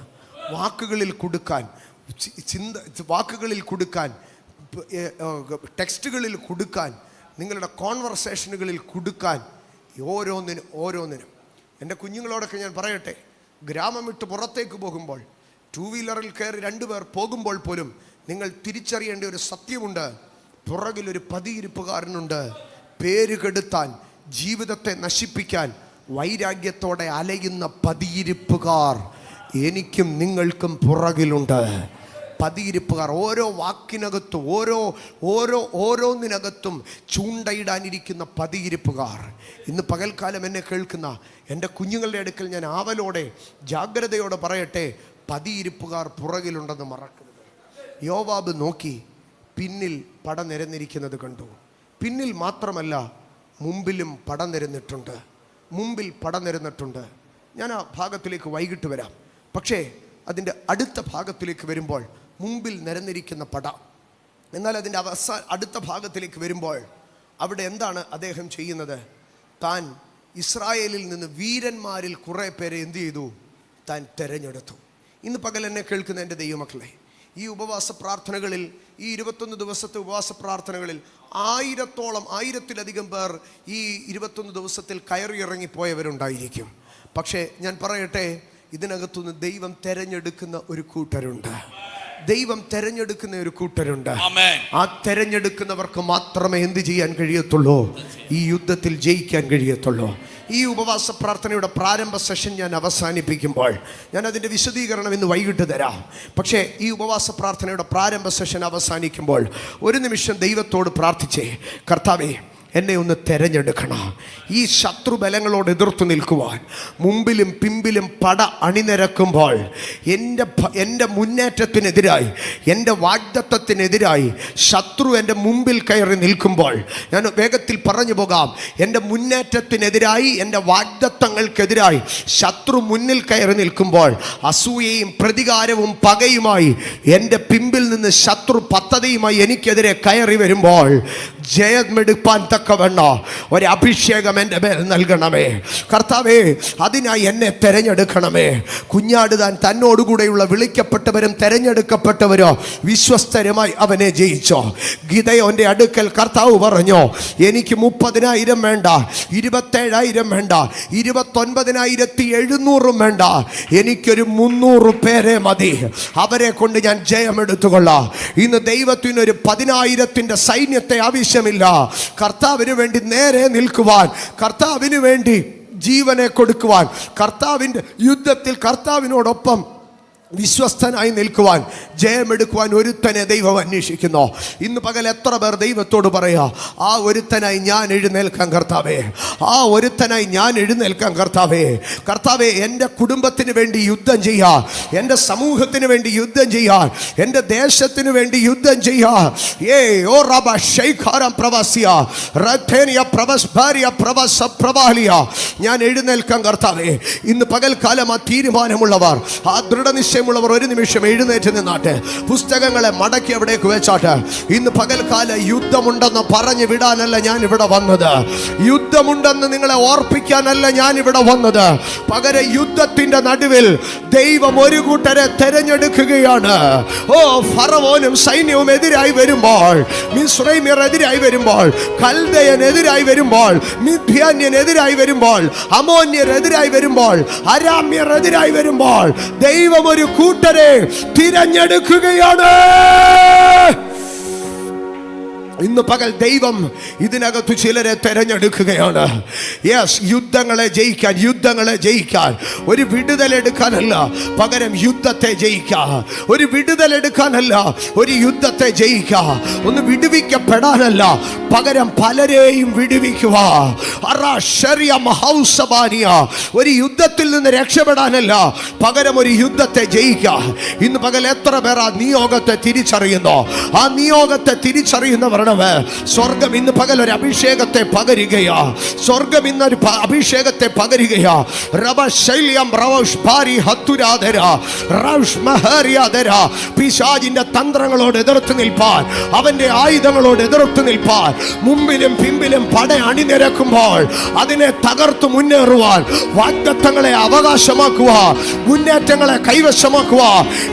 വാക്കുകളിൽ കൊടുക്കാൻ, വാക്കുകളിൽ കൊടുക്കാൻ, ടെക്സ്റ്റുകളിൽ കൊടുക്കാൻ, നിങ്ങളുടെ കോൺവെർസേഷനുകളിൽ കൊടുക്കാൻ, ഓരോന്നിനും. എൻ്റെ കുഞ്ഞുങ്ങളോടൊക്കെ ഞാൻ പറയട്ടെ, ഗ്രാമം വിട്ട് പുറത്തേക്ക് പോകുമ്പോൾ, 2 വീലറിൽ കയറി 2 പേർ പോകുമ്പോൾ പോലും നിങ്ങൾ തിരിച്ചറിയേണ്ട ഒരു സത്യമുണ്ട്. പുറകിലൊരു പതിയിരിപ്പുകാരനുണ്ട്. പേര് കെടുത്താൻ, ജീവിതത്തെ നശിപ്പിക്കാൻ വൈരാഗ്യത്തോടെ അലയുന്ന പതിയിരിപ്പുകാർ എനിക്കും നിങ്ങൾക്കും പുറകിലുണ്ട്. പതിയിരിപ്പുകാർ ഓരോ വാക്കിനകത്തും ഓരോന്നിനകത്തും ചൂണ്ടയിടാനിരിക്കുന്ന പതിയിരിപ്പുകാർ. ഇന്ന് പകൽക്കാലം എന്നെ കേൾക്കുന്ന എൻ്റെ കുഞ്ഞുങ്ങളുടെ അടുക്കൽ ഞാൻ ആവലോടെ ജാഗ്രതയോടെ പറയട്ടെ, പതിയിരിപ്പുകാർ പുറകിലുണ്ടെന്ന് മറക്കരുത്. യോവാബ് നോക്കി പിന്നിൽ പട നിരന്നിരിക്കുന്നത് കണ്ടു. പിന്നിൽ മാത്രമല്ല, മുമ്പിലും പട നിരന്നിട്ടുണ്ട്. ഞാൻ ആ ഭാഗത്തിലേക്ക് വൈകിട്ട് വരാം. പക്ഷേ അതിൻ്റെ അടുത്ത ഭാഗത്തിലേക്ക് വരുമ്പോൾ മുമ്പിൽ നിരന്നിരിക്കുന്ന പട. എന്നാൽ അതിൻ്റെ അടുത്ത ഭാഗത്തിലേക്ക് വരുമ്പോൾ അവിടെ എന്താണ് അദ്ദേഹം ചെയ്യുന്നത്? താൻ ഇസ്രായേലിൽ നിന്ന് വീരന്മാരിൽ കുറേ പേരെ എന്ത് ചെയ്തു? താൻ തെരഞ്ഞെടുത്തു. ഇന്ന് പകൽ എന്നെ കേൾക്കുന്ന എൻ്റെ ദൈവമക്കളെ, ഈ ഉപവാസ പ്രാർത്ഥനകളിൽ, ഈ 21 ദിവസത്തെ ഉപവാസ പ്രാർത്ഥനകളിൽ 1000-ലധികം പേർ ഈ 21 ദിവസത്തിൽ കയറി ഇറങ്ങിപ്പോയവരുണ്ടായിരിക്കും. പക്ഷേ ഞാൻ പറയട്ടെ, ഇതിനകത്തുനിന്ന് ദൈവം തെരഞ്ഞെടുക്കുന്ന ഒരു കൂട്ടരുണ്ട്. ആ തെരഞ്ഞെടുക്കുന്നവർക്ക് മാത്രമേ എന്ത് ചെയ്യാൻ കഴിയത്തുള്ളൂ? ഈ യുദ്ധത്തിൽ ജയിക്കാൻ കഴിയത്തുള്ളൂ. ഈ ഉപവാസ പ്രാർത്ഥനയുടെ പ്രാരംഭ സെഷൻ ഞാൻ അവസാനിപ്പിക്കുമ്പോൾ ഞാൻ അതിൻ്റെ വിശദീകരണം ഇന്ന് വൈകിട്ട് തരാം. പക്ഷേ ഈ ഉപവാസ പ്രാർത്ഥനയുടെ പ്രാരംഭ സെഷൻ അവസാനിക്കുമ്പോൾ ഒരു നിമിഷം ദൈവത്തോട് പ്രാർത്ഥിച്ചേ, കർത്താവേ എന്നെ ഒന്ന് തെരഞ്ഞെടുക്കണം. ഈ ശത്രുബലങ്ങളോട് എതിർത്തു നിൽക്കുവാൻ മുമ്പിലും പിമ്പിലും പട അണിനിരക്കുമ്പോൾ എൻ്റെ മുന്നേറ്റത്തിനെതിരായി, എൻ്റെ വാഗ്ദത്തത്തിനെതിരായി ശത്രു എൻ്റെ മുമ്പിൽ കയറി നിൽക്കുമ്പോൾ, ഞാൻ വേഗത്തിൽ പറഞ്ഞു പോകാം, എൻ്റെ മുന്നേറ്റത്തിനെതിരായി, എൻ്റെ വാഗ്ദത്തങ്ങൾക്കെതിരായി ശത്രു മുന്നിൽ കയറി നിൽക്കുമ്പോൾ, അസൂയയും പ്രതികാരവും പകയുമായി എൻ്റെ പിമ്പിൽ നിന്ന് ശത്രു പദ്ധതിയുമായി എനിക്കെതിരെ കയറി വരുമ്പോൾ ജയമെടുപ്പാൻ തക്കവണ്ണം ഒരു അഭിഷേകം എൻ്റെ മേൽ നൽകണമേ കർത്താവേ. അതിനായി എന്നെ തെരഞ്ഞെടുക്കണമേ. കുഞ്ഞാട് താൻ തന്നോടുകൂടെയുള്ള വിളിക്കപ്പെട്ടവരും തെരഞ്ഞെടുക്കപ്പെട്ടവരോ വിശ്വസ്തരുമായി അവനെ ജയിച്ചോ. ഗിദെയോന്റെ അടുക്കൽ കർത്താവ് പറഞ്ഞു, എനിക്ക് 30,000 വേണ്ട, 27,000 വേണ്ട, 29,700 വേണ്ട, എനിക്കൊരു 300 പേരെ മതി. അവരെ കൊണ്ട് ഞാൻ ജയമെടുത്തുകൊള്ളാം. ഇന്ന് ദൈവത്തിനൊരു 10,000-ന്റെ സൈന്യത്തെ ആവശ്യമില്ല. കർത്താവിന് വേണ്ടി നേരെ നിൽക്കുവാൻ, കർത്താവിന് വേണ്ടി ജീവനെ കൊടുക്കുവാൻ, കർത്താവിൻ്റെ യുദ്ധത്തിൽ കർത്താവിനോടൊപ്പം വിശ്വസ്തനായി നിൽക്കുവാൻ, ജയമെടുക്കുവാൻ ഒരുത്തനെ ദൈവം അന്വേഷിക്കുന്നു. ഇന്ന് പകൽ എത്ര പേർ ദൈവത്തോട് പറയാ, ആ ഒരുത്തനായി ഞാൻ എഴുന്നേൽക്കാൻ കർത്താവേ, ആ ഒരുത്തനായി ഞാൻ എഴുന്നേൽക്കാൻ കർത്താവേ. കർത്താവേ, എൻ്റെ കുടുംബത്തിന് വേണ്ടി യുദ്ധം ചെയ്യാൻ, എൻ്റെ സമൂഹത്തിന് വേണ്ടി യുദ്ധം ചെയ്യാൻ, എൻ്റെ ദേശത്തിന് വേണ്ടി യുദ്ധം ചെയ്യാൻ ഞാൻ എഴുന്നേൽക്കാൻ കർത്താവേ. ഇന്ന് പകൽക്കാലം ആ തീരുമാനമുള്ളവർ, ആ ദൃഢനിശ്ചയം ഉള്ളവർ ഒരു നിമിഷം എഴുന്നേറ്റ് നിന്നാട്ടെ. പുസ്തകങ്ങളെ മടക്കി അവിടേക്ക് വെച്ചാട്ടെ. ഇന്ന് പകൽക്കാല യുദ്ധമുണ്ടെന്ന് പറഞ്ഞു വിടാനല്ല ഞാൻ ഇവിടെ വന്നത്. യുദ്ധമുണ്ടെന്ന് നിങ്ങളെ ഓർപ്പിക്കാനല്ല ഞാൻ ഇവിടെ വന്നത്. പകരം യുദ്ധത്തിന്റെ നടുവിൽ ദൈവം ഒരു കൂട്ടരെ തെരഞ്ഞെടുക്കുകയാണ്. ഫറവോനും സൈന്യവും എതിരായി വരുമ്പോൾ, മിസ്രൈമ്യർ എതിരായി വരുമ്പോൾ, കൽദയൻ എതിരായി വരുമ്പോൾ, മിദ്യാന്യൻ എതിരായി വരുമ്പോൾ, അമോന്യർ എതിരായി വരുമ്പോൾ, അരാമ്യർ എതിരായി വരുമ്പോൾ, ദൈവം ഒരു കൂട്ടരെ തിരഞ്ഞെടുക്കുകയാണ്. ഇന്ന് പകൽ ദൈവം ഇതിനകത്ത് ചിലരെ തെരഞ്ഞെടുക്കുകയാണ്. യെസ്, യുദ്ധങ്ങളെ ജയിക്കാൻ, ഒരു വിടുതലെടുക്കാനല്ല, പകരം യുദ്ധത്തെ ജയിക്കാൻ. ഒരു വിടുതലെടുക്കാനല്ല, ഒരു യുദ്ധത്തെ ജയിക്കാൻ. ഒന്ന് വിടുവിക്കപ്പെടാനല്ല, പകരം പലരെയും വിടുവിക്കുക. ഒരു യുദ്ധത്തിൽ നിന്ന് രക്ഷപ്പെടാനല്ല, പകരം ഒരു യുദ്ധത്തെ ജയിക്കുക. ഇന്ന് പകൽ എത്ര പേർ ആ നിയോഗത്തെ തിരിച്ചറിയുന്നു? ആ നിയോഗത്തെ തിരിച്ചറിയുന്നവരുടെ സ്വർഗം ഇന്ന് പകൽ ഒരു അഭിഷേകത്തെ പകരുകയാ. സ്വർഗം ഇന്നൊരു അഭിഷേകത്തെ പകരുകയാ. പിശാചിന്റെ തന്ത്രങ്ങളോട് എതിർത്ത് നിൽപ്പാൻ, അവന്റെ ആയുധങ്ങളോട് എതിർത്ത് നിൽപ്പാൻ, മുമ്പിലും പിമ്പിലും പട അണിനിരക്കുമ്പോൾ അതിനെ തകർത്തു മുന്നേറുവാൻ, വാഗ്ദത്തങ്ങളെ അവകാശമാക്കുക, മുന്നേറ്റങ്ങളെ കൈവശമാക്കുക.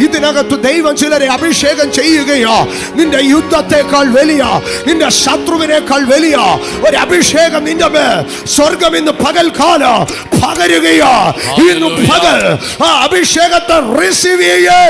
ഇതിനകത്ത് ദൈവം ചിലരെ അഭിഷേകം ചെയ്യുകയാ. നിന്റെ യുദ്ധത്തെക്കാൾ വലിയ, നിന്റെ ശത്രുവിനേക്കാൾ വലിയ ഒരു അഭിഷേകം നിന്റെ മേൽ സ്വർഗം ഇന്ന് പകൽക്കാലം പകരുകയാ. ഇന്ന് പകൽ ആ അഭിഷേകത്തെ റിസീവ് ചെയ്യേ.